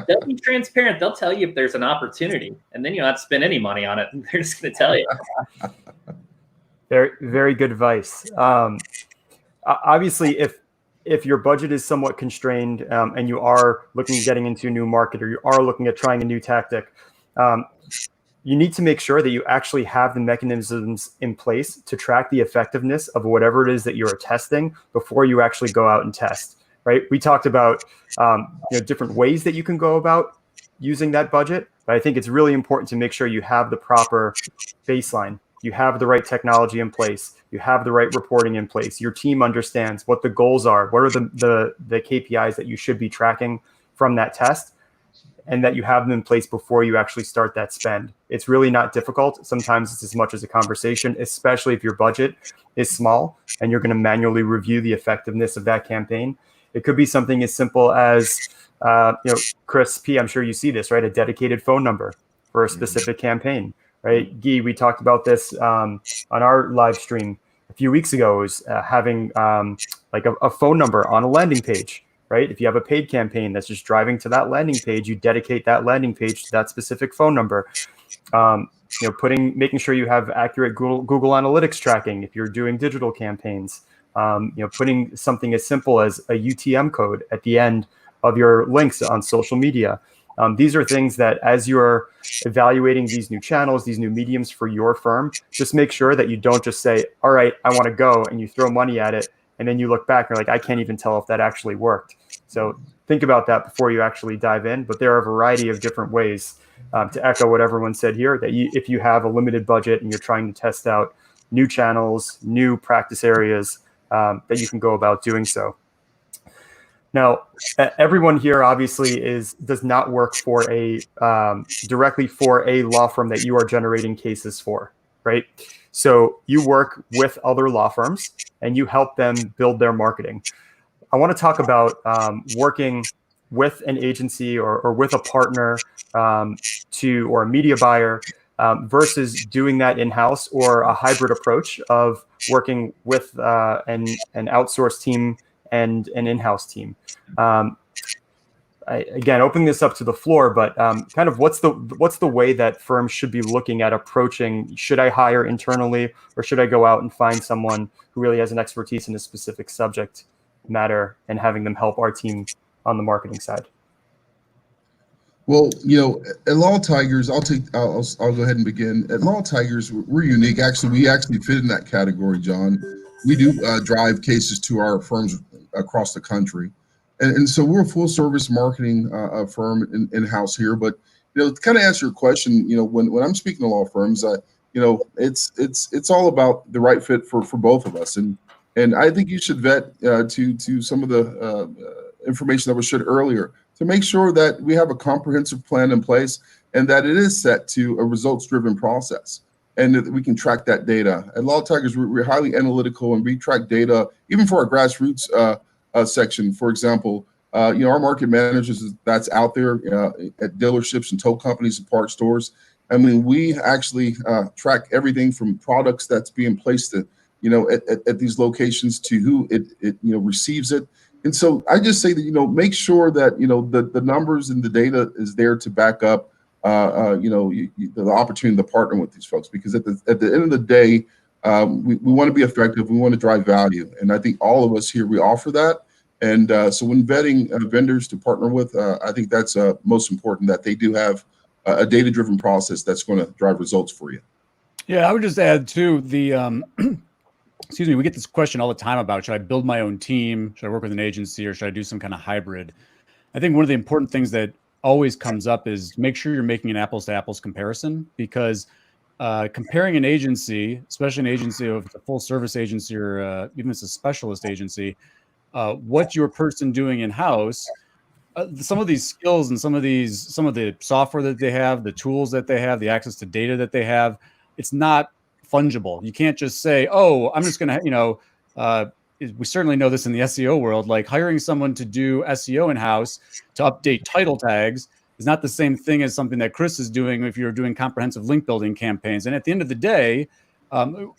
they'll be transparent. They'll tell you if there's an opportunity, and then you don't have to spend any money on it. They're just going to tell you. Very, very good advice. Obviously, if your budget is somewhat constrained and you are looking at getting into a new market, or you are looking at trying a new tactic, you need to make sure that you actually have the mechanisms in place to track the effectiveness of whatever it is that you're testing before you actually go out and test. Right? We talked about different ways that you can go about using that budget, but I think it's really important to make sure you have the proper baseline. You have the right technology in place. You have the right reporting in place. Your team understands what the goals are. What are the KPIs that you should be tracking from that test, and that you have them in place before you actually start that spend. It's really not difficult. Sometimes it's as much as a conversation, especially if your budget is small and you're going to manually review the effectiveness of that campaign. It could be something as simple as, Chris P., I'm sure you see this, right? A dedicated phone number for a specific campaign, right? Gyi, we talked about this on our live stream a few weeks ago, is having like a phone number on a landing page, right? If you have a paid campaign that's just driving to that landing page, you dedicate that landing page to that specific phone number. Making sure you have accurate Google Analytics tracking if you're doing digital campaigns. Putting something as simple as a UTM code at the end of your links on social media. These are things that, as you're evaluating these new channels, these new mediums for your firm, just make sure that you don't just say, all right, I want to go, and you throw money at it, and then you look back and you're like, I can't even tell if that actually worked. So think about that before you actually dive in. But there are a variety of different ways, to echo what everyone said here, that if you have a limited budget and you're trying to test out new channels, new practice areas, that you can go about doing so. Now, everyone here obviously does not work for directly for a law firm that you are generating cases for, right? So you work with other law firms and you help them build their marketing. I want to talk about working with an agency or with a partner or a media buyer versus doing that in-house, or a hybrid approach of working with an outsourced team and an in-house team. Again, opening this up to the floor, but kind of what's the way that firms should be looking at approaching, should I hire internally, or should I go out and find someone who really has an expertise in a specific subject matter and having them help our team on the marketing side? Well, at Law Tigers, I'll go ahead and begin. At Law Tigers, we're unique. Actually, we fit in that category, John. We do drive cases to our firms across the country, and so we're a full service marketing firm in-house here. But to kind of answer your question, when I'm speaking to law firms, it's all about the right fit for both of us, and I think you should vet to some of the information that was shared earlier, to make sure that we have a comprehensive plan in place and that it is set to a results-driven process, and that we can track that data. At Law Tigers, we're highly analytical, and we track data even for our grassroots section. For example, our market managers that's out there at dealerships and tow companies and parts stores. I mean, we actually track everything from products that's being placed at these locations to who it receives it. And so I just say that, make sure that, the numbers and the data is there to back up, the opportunity to partner with these folks, because at the end of the day, we want to be effective. We want to drive value. And I think all of us here, we offer that. And so when vetting vendors to partner with, I think that's most important, that they do have a data-driven process that's going to drive results for you. Yeah, I would just add too, the excuse me, we get this question all the time about, should I build my own team? Should I work with an agency, or should I do some kind of hybrid? I think one of the important things that always comes up is make sure you're making an apples to apples comparison, because comparing an agency, especially an agency, if it's a full service agency or even if it's a specialist agency, what your person doing in house, some of these skills and some of the software that they have, the tools that they have, the access to data that they have, it's not fungible. You can't just say, oh, I'm just going to, we certainly know this in the SEO world, like hiring someone to do SEO in-house to update title tags is not the same thing as something that Chris is doing if you're doing comprehensive link building campaigns. And at the end of the day,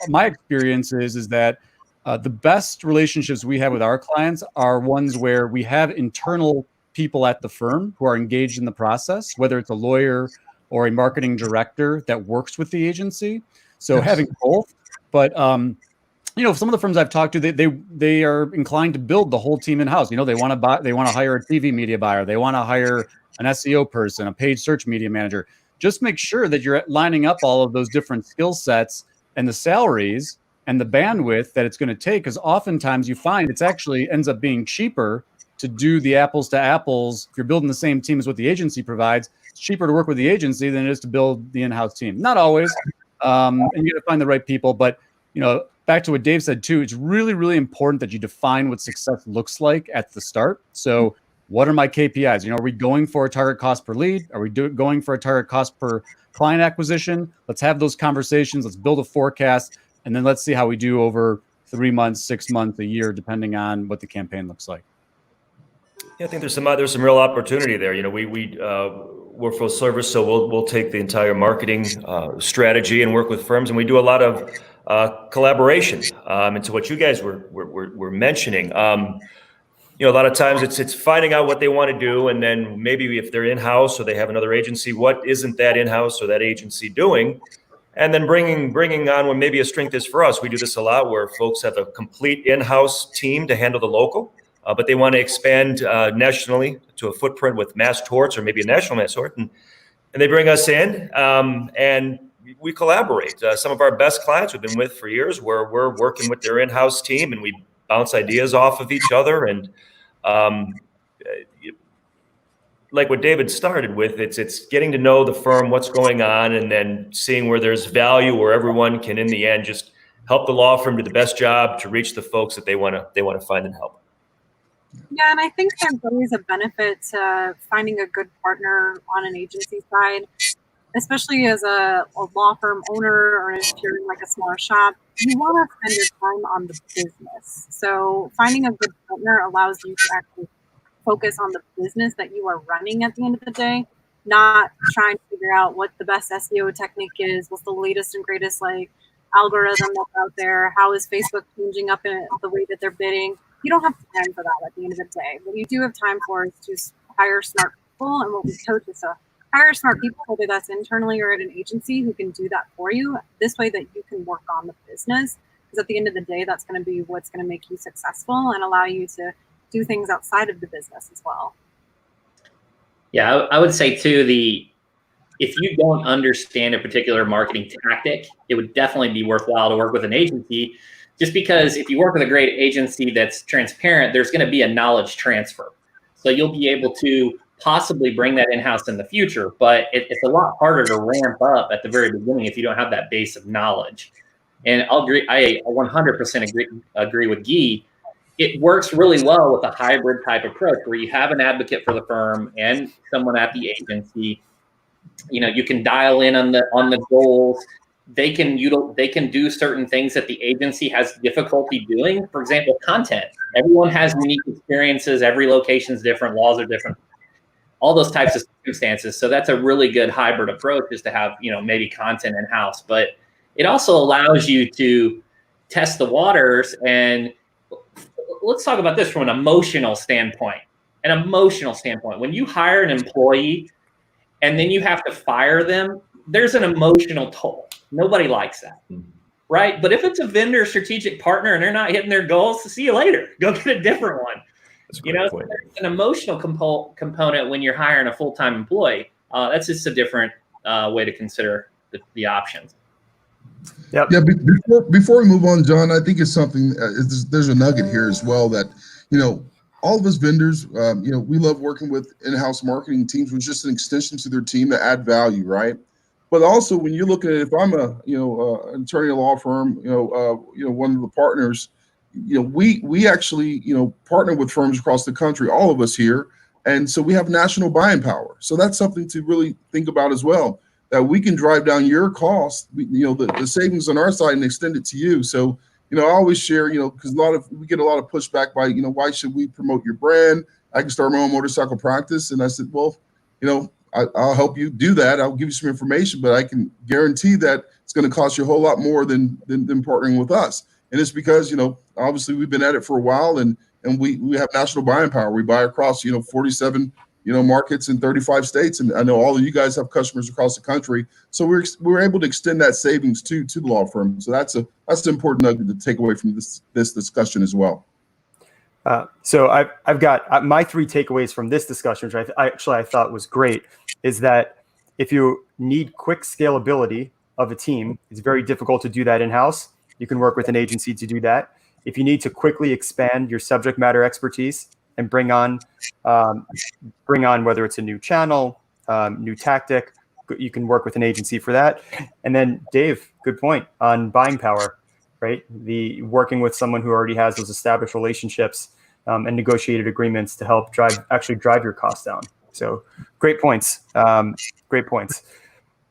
my experience is that the best relationships we have with our clients are ones where we have internal people at the firm who are engaged in the process, whether it's a lawyer or a marketing director that works with the agency. So having both, but some of the firms I've talked to, they are inclined to build the whole team in house. They want to hire a TV media buyer, they want to hire an SEO person, a paid search media manager. Just make sure that you're lining up all of those different skill sets and the salaries and the bandwidth that it's going to take, because oftentimes you find it's actually ends up being cheaper to do the apples to apples. If you're building the same team as what the agency provides, it's cheaper to work with the agency than it is to build the in-house team. Not always, and you got to find the right people. But back to what Dave said too, it's really, really important that you define what success looks like at the start. So what are my KPIs? Are we going for a target cost per lead? Are we going for a target cost per client acquisition? Let's have those conversations. Let's build a forecast, and then let's see how we do over 3 months, 6 months, a year, depending on what the campaign looks like. Yeah, I think there's some real opportunity there. We're full service, so we'll take the entire marketing strategy and work with firms, and we do a lot of collaboration. And so what you guys were mentioning, a lot of times it's finding out what they want to do, and then maybe if they're in-house or they have another agency, what isn't that in-house or that agency doing, and then bringing on when maybe a strength is for us. We do this a lot where folks have a complete in-house team to handle the local. But they want to expand nationally to a footprint with mass torts or maybe a national mass tort. And they bring us in and we collaborate. Some of our best clients we've been with for years, where we're working with their in-house team and we bounce ideas off of each other. And like what David started with, it's getting to know the firm, what's going on, and then seeing where there's value, where everyone can, in the end, just help the law firm do the best job to reach the folks that they want to find and help. Yeah, and I think there's always a benefit to finding a good partner on an agency side, especially as a law firm owner, or if you're in like a smaller shop. You want to spend your time on the business. So finding a good partner allows you to actually focus on the business that you are running at the end of the day, not trying to figure out what the best SEO technique is, what's the latest and greatest algorithm that's out there, how is Facebook changing up in the way that they're bidding. You don't have time for that at the end of the day. What you do have time for is to hire smart people, and what we coach is to hire smart people, whether that's internally or at an agency, who can do that for you. This way that you can work on the business, because at the end of the day, that's going to be what's going to make you successful and allow you to do things outside of the business as well. Yeah, I would say too, if you don't understand a particular marketing tactic, it would definitely be worthwhile to work with an agency. Just because if you work with a great agency that's transparent, there's going to be a knowledge transfer. So you'll be able to possibly bring that in-house in the future, but it's a lot harder to ramp up at the very beginning if you don't have that base of knowledge. And I 100% agree with Gyi. It works really well with a hybrid type approach where you have an advocate for the firm and someone at the agency. You can dial in on the goals. They can do certain things that the agency has difficulty doing. For example, content. Everyone has unique experiences. Every location is different. Laws are different. All those types of circumstances. So that's a really good hybrid approach, is to have maybe content in house. But it also allows you to test the waters. And let's talk about this from an emotional standpoint. When you hire an employee and then you have to fire them, there's an emotional toll. Nobody likes that, right? But if it's a vendor strategic partner and they're not hitting their goals, see you later. Go get a different one. That's a You great know, point. there's an emotional component when you're hiring a full-time employee. That's just a different way to consider the options. Yep. Yeah, before we move on, John, I think it's something. There's a nugget here as well that all of us vendors, we love working with in-house marketing teams, which is just an extension to their team to add value, right? But also, when you're looking at, if I'm an attorney at a law firm, one of the partners, we actually partner with firms across the country, all of us here, and so we have national buying power. So that's something to really think about as well. That we can drive down your cost, the savings on our side and extend it to you. So, I always share, because we get a lot of pushback by, why should we promote your brand? I can start my own motorcycle practice. And I said, well, I'll help you do that. I'll give you some information, but I can guarantee that it's going to cost you a whole lot more than partnering with us. And it's because, obviously we've been at it for a while and we have national buying power. We buy across, 47 markets in 35 states. And I know all of you guys have customers across the country. So we're able to extend that savings to the law firm. So that's an important nugget to take away from this discussion as well. So I've got my 3 takeaways from this discussion, which I thought was great, is that if you need quick scalability of a team, it's very difficult to do that in-house. You can work with an agency to do that. If you need to quickly expand your subject matter expertise and bring on whether it's a new channel, new tactic, you can work with an agency for that. And then Dave, good point on buying power, right? The working with someone who already has those established relationships and negotiated agreements to help drive your costs down. So great points. Great points.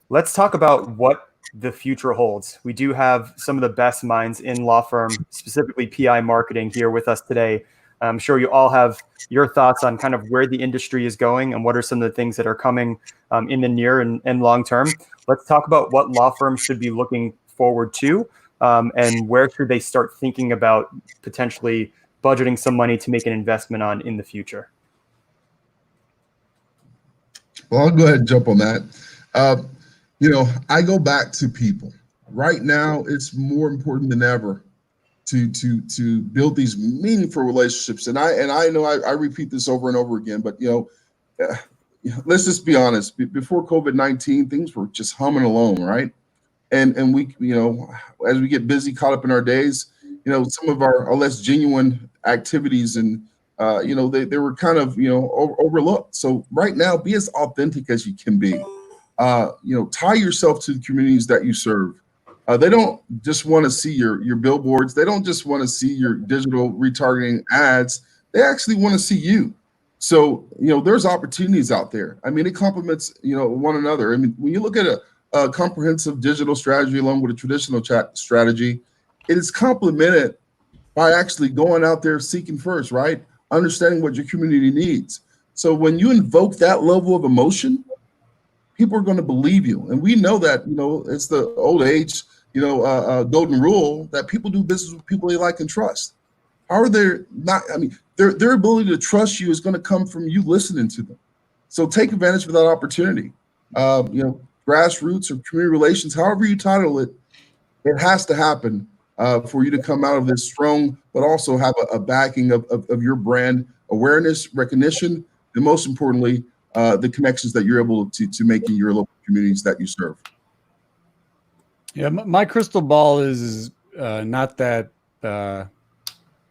Let's talk about what the future holds. We do have some of the best minds in law firm, specifically PI marketing, here with us today. I'm sure you all have your thoughts on kind of where the industry is going and what are some of the things that are coming in the near and long term. Let's talk about what law firms should be looking forward to and where should they start thinking about potentially budgeting some money to make an investment on in the future. Well, I'll go ahead and jump on that. I go back to people. Right now, it's more important than ever to build these meaningful relationships. And I know I repeat this over and over again, but let's just be honest. Before COVID-19, things were just humming along, right? And we, as we get busy, caught up in our days, some of our less genuine activities and they were kind of overlooked. So right now, be as authentic as you can be. Tie yourself to the communities that you serve. They don't just want to see your billboards. They don't just want to see your digital retargeting ads. They actually want to see you. So, there's opportunities out there. I mean, it complements, one another. I mean, when you look at a comprehensive digital strategy along with a traditional chat strategy, it is complemented by actually going out there seeking first, right? Understanding what your community needs. So when you invoke that level of emotion, people are going to believe you. And we know that, it's the old age, golden rule that people do business with people they like and trust. How are they not? I mean, their ability to trust you is going to come from you listening to them. So take advantage of that opportunity. Grassroots or community relations, however you title it, it has to happen for you to come out of this strong, but also have a backing of your brand awareness, recognition, and most importantly, the connections that you're able to make in your local communities that you serve. Yeah, my crystal ball is not that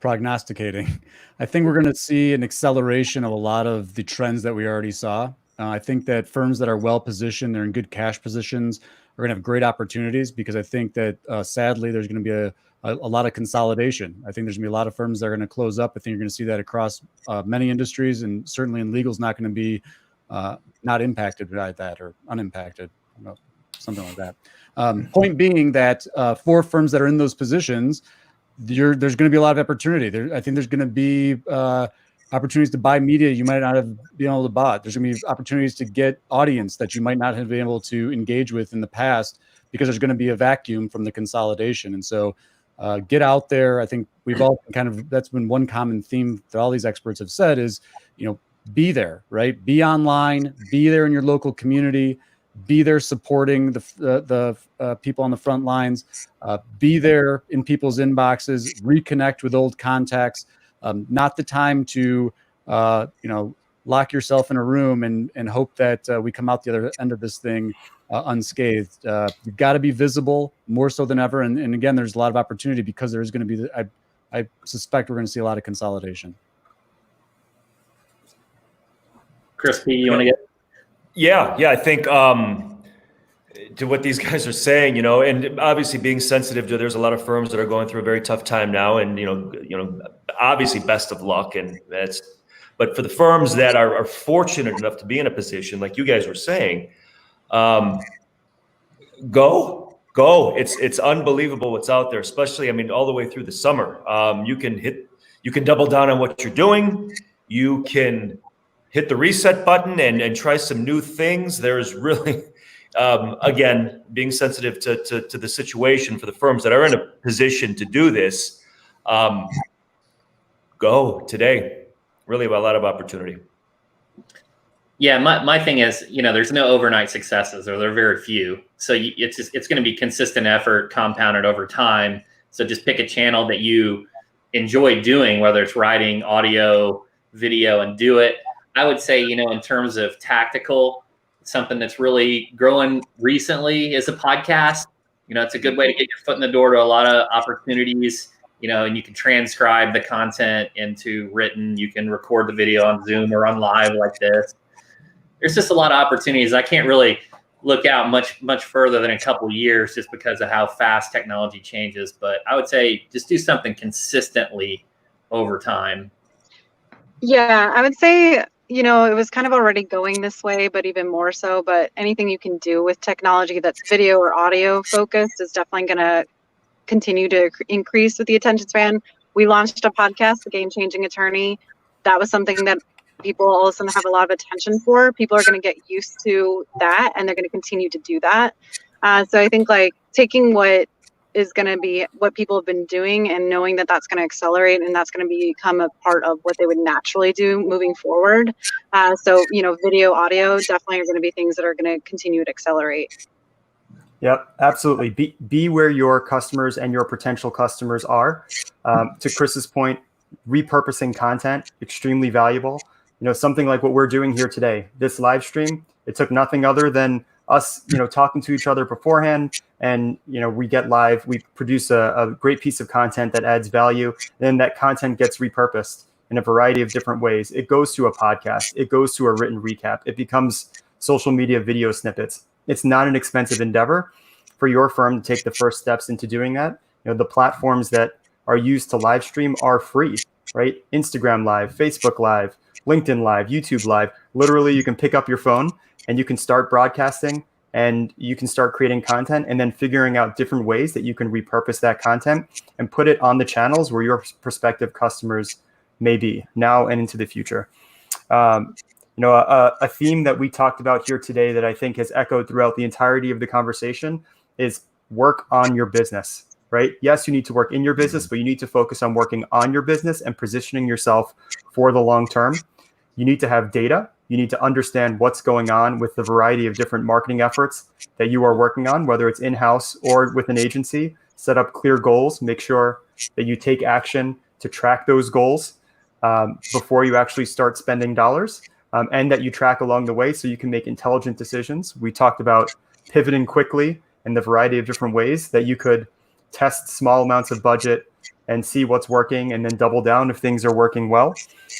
prognosticating. I think we're going to see an acceleration of a lot of the trends that we already saw. I think that firms that are well positioned, they're in good cash positions, are going to have great opportunities because I think that sadly there's going to be a lot of consolidation. I think there's going to be a lot of firms that are going to close up. I think you're going to see that across many industries, and certainly in legal is not going to be not impacted by that or unimpacted, something like that. Point being that for firms that are in those positions, there's going to be a lot of opportunity. I think there's going to be opportunities to buy media you might not have been able to buy. There's going to be opportunities to get audience that you might not have been able to engage with in the past because there's going to be a vacuum from the consolidation. And so get out there. I think we've all that's been one common theme that all these experts have said is, be there, right? Be online, be there in your local community, be there supporting the people on the front lines, be there in people's inboxes, reconnect with old contacts. not the time to, lock yourself in a room and hope that we come out the other end of this thing unscathed. You've got to be visible more so than ever. And again, there's a lot of opportunity because there's going to be, I suspect we're going to see a lot of consolidation. Chris P., you want to get? Yeah, I think to what these guys are saying, and obviously being sensitive to, there's a lot of firms that are going through a very tough time now, and obviously best of luck, but for the firms that are fortunate enough to be in a position like you guys were saying, go. It's unbelievable what's out there, especially, all the way through the summer. You can double down on what you're doing. You can hit the reset button and try some new things. There's really, again, being sensitive to the situation for the firms that are in a position to do this. Go today. Really a lot of opportunity. Yeah, my thing is, there's no overnight successes, or there are very few. So it's going to be consistent effort compounded over time. So just pick a channel that you enjoy doing, whether it's writing, audio, video, and do it. I would say, in terms of tactical, something that's really growing recently is a podcast. It's a good way to get your foot in the door to a lot of opportunities. And you can transcribe the content into written. You can record the video on Zoom or on live like this. There's just a lot of opportunities. I can't really look out much further than a couple of years just because of how fast technology changes. But I would say just do something consistently over time. Yeah, I would say, it was kind of already going this way, but even more so. But anything you can do with technology that's video or audio focused is definitely going to continue to increase with the attention span. We launched a podcast, The Game Changing Attorney. That was something that people all of a sudden have a lot of attention for. People are going to get used to that, and they're going to continue to do that. So I think taking what is going to be what people have been doing and knowing that that's going to accelerate and that's going to become a part of what they would naturally do moving forward. So video, audio definitely are going to be things that are going to continue to accelerate. Yep, absolutely. Be where your customers and your potential customers are. To Chris's point, repurposing content, extremely valuable. Something like what we're doing here today, this live stream, it took nothing other than us, talking to each other beforehand, and, we get live, we produce a great piece of content that adds value. Then that content gets repurposed in a variety of different ways. It goes to a podcast, it goes to a written recap, it becomes social media video snippets. It's not an expensive endeavor for your firm to take the first steps into doing that. The platforms that are used to live stream are free, right? Instagram Live, Facebook Live, LinkedIn Live, YouTube Live. Literally, you can pick up your phone and you can start broadcasting and you can start creating content and then figuring out different ways that you can repurpose that content and put it on the channels where your prospective customers may be now and into the future. A theme that we talked about here today that I think has echoed throughout the entirety of the conversation is work on your business, right? Yes, you need to work in your business, but you need to focus on working on your business and positioning yourself for the long term. You need to have data. You need to understand what's going on with the variety of different marketing efforts that you are working on, whether it's in-house or with an agency. Set up clear goals. Make sure that you take action to track those goals before you actually start spending dollars. And that you track along the way so you can make intelligent decisions. We talked about pivoting quickly in the variety of different ways that you could test small amounts of budget and see what's working and then double down if things are working well.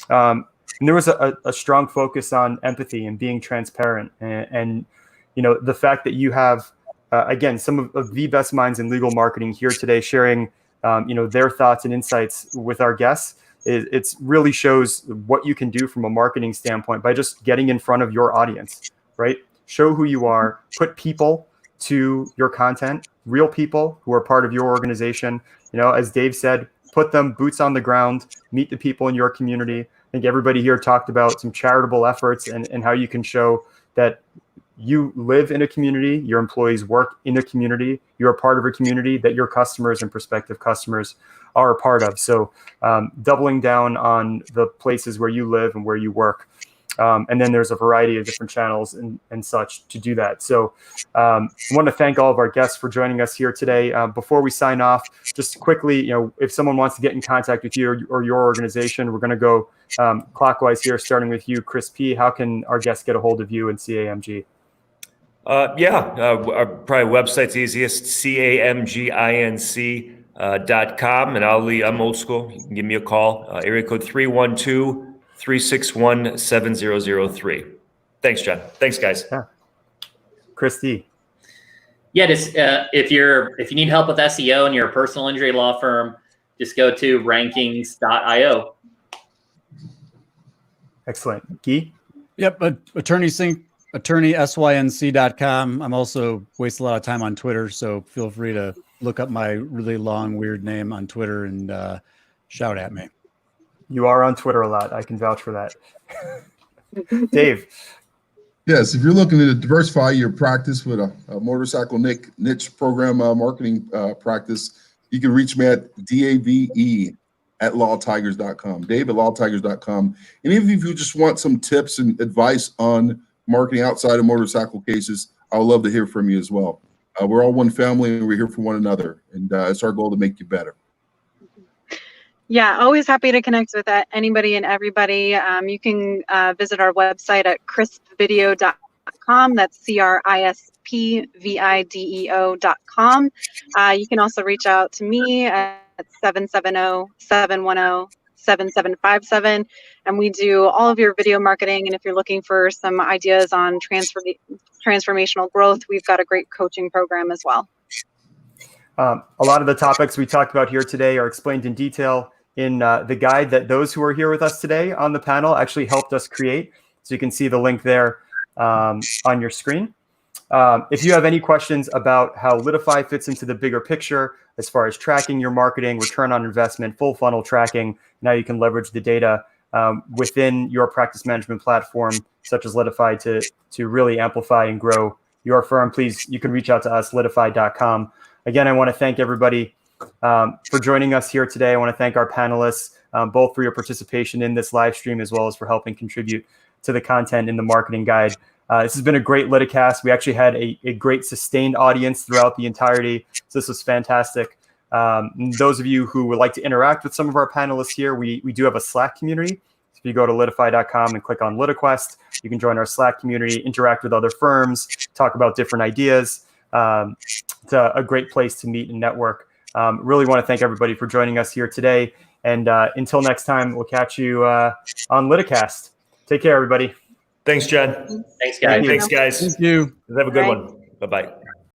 And there was a strong focus on empathy and being transparent. And the fact that you have, again, some of the best minds in legal marketing here today sharing, their thoughts and insights with our guests. It really shows what you can do from a marketing standpoint by just getting in front of your audience, right? Show who you are, put people to your content, real people who are part of your organization. As Dave said, put them boots on the ground, meet the people in your community. I think everybody here talked about some charitable efforts and how you can show that you live in a community, your employees work in a community, you're a part of a community that your customers and prospective customers are a part of. So doubling down on the places where you live and where you work. And then there's a variety of different channels and such to do that. So I want to thank all of our guests for joining us here today. Before we sign off, just quickly, if someone wants to get in contact with you or your organization, we're going to go clockwise here, starting with you, Chris P. How can our guests get a hold of you and CAMG? Our probably website's easiest, CAMGINC.com. And I'm old school. You can give me a call, area code 312-361-7003. Thanks, John. Thanks, guys. Yeah. Chris D. Yeah, just if you need help with SEO and you're a personal injury law firm, just go to rankings.io. Excellent. Gyi? Yep, AttorneySync, AttorneySync.com. I'm also waste a lot of time on Twitter, so feel free to look up my really long, weird name on Twitter and shout at me. You are on Twitter a lot. I can vouch for that. Dave? Yes, if you're looking to diversify your practice with a motorcycle niche program marketing practice, you can reach me at dave@lawtigers.com, dave@lawtigers.com. And if you just want some tips and advice on marketing outside of motorcycle cases, I would love to hear from you as well. We're all one family and we're here for one another. And it's our goal to make you better. Yeah, always happy to connect with anybody and everybody. You can visit our website at crispvideo.com. That's CRISPVIDEO.com. You can also reach out to me at 770-710-7757. And we do all of your video marketing. And if you're looking for some ideas on transformational growth, we've got a great coaching program as well. A lot of the topics we talked about here today are explained in detail in the guide that those who are here with us today on the panel actually helped us create. So you can see the link there on your screen. If you have any questions about how Litify fits into the bigger picture, as far as tracking your marketing, return on investment, full funnel tracking, now you can leverage the data within your practice management platform, such as Litify, to really amplify and grow your firm, please, you can reach out to us, litify.com. Again, I want to thank everybody for joining us here today. I want to thank our panelists, both for your participation in this live stream, as well as for helping contribute to the content in the marketing guide. This has been a great Liticast. We actually had a great sustained audience throughout the entirety. So this was fantastic. Those of you who would like to interact with some of our panelists here, we do have a Slack community. So if you go to litify.com and click on Litiquest, you can join our Slack community, interact with other firms, talk about different ideas. It's a great place to meet and network. Really want to thank everybody for joining us here today. And until next time, we'll catch you on Liticast. Take care, everybody. Thanks, John. Thanks, guys. Thanks, guys. Thank you. Have a good one. Bye-bye.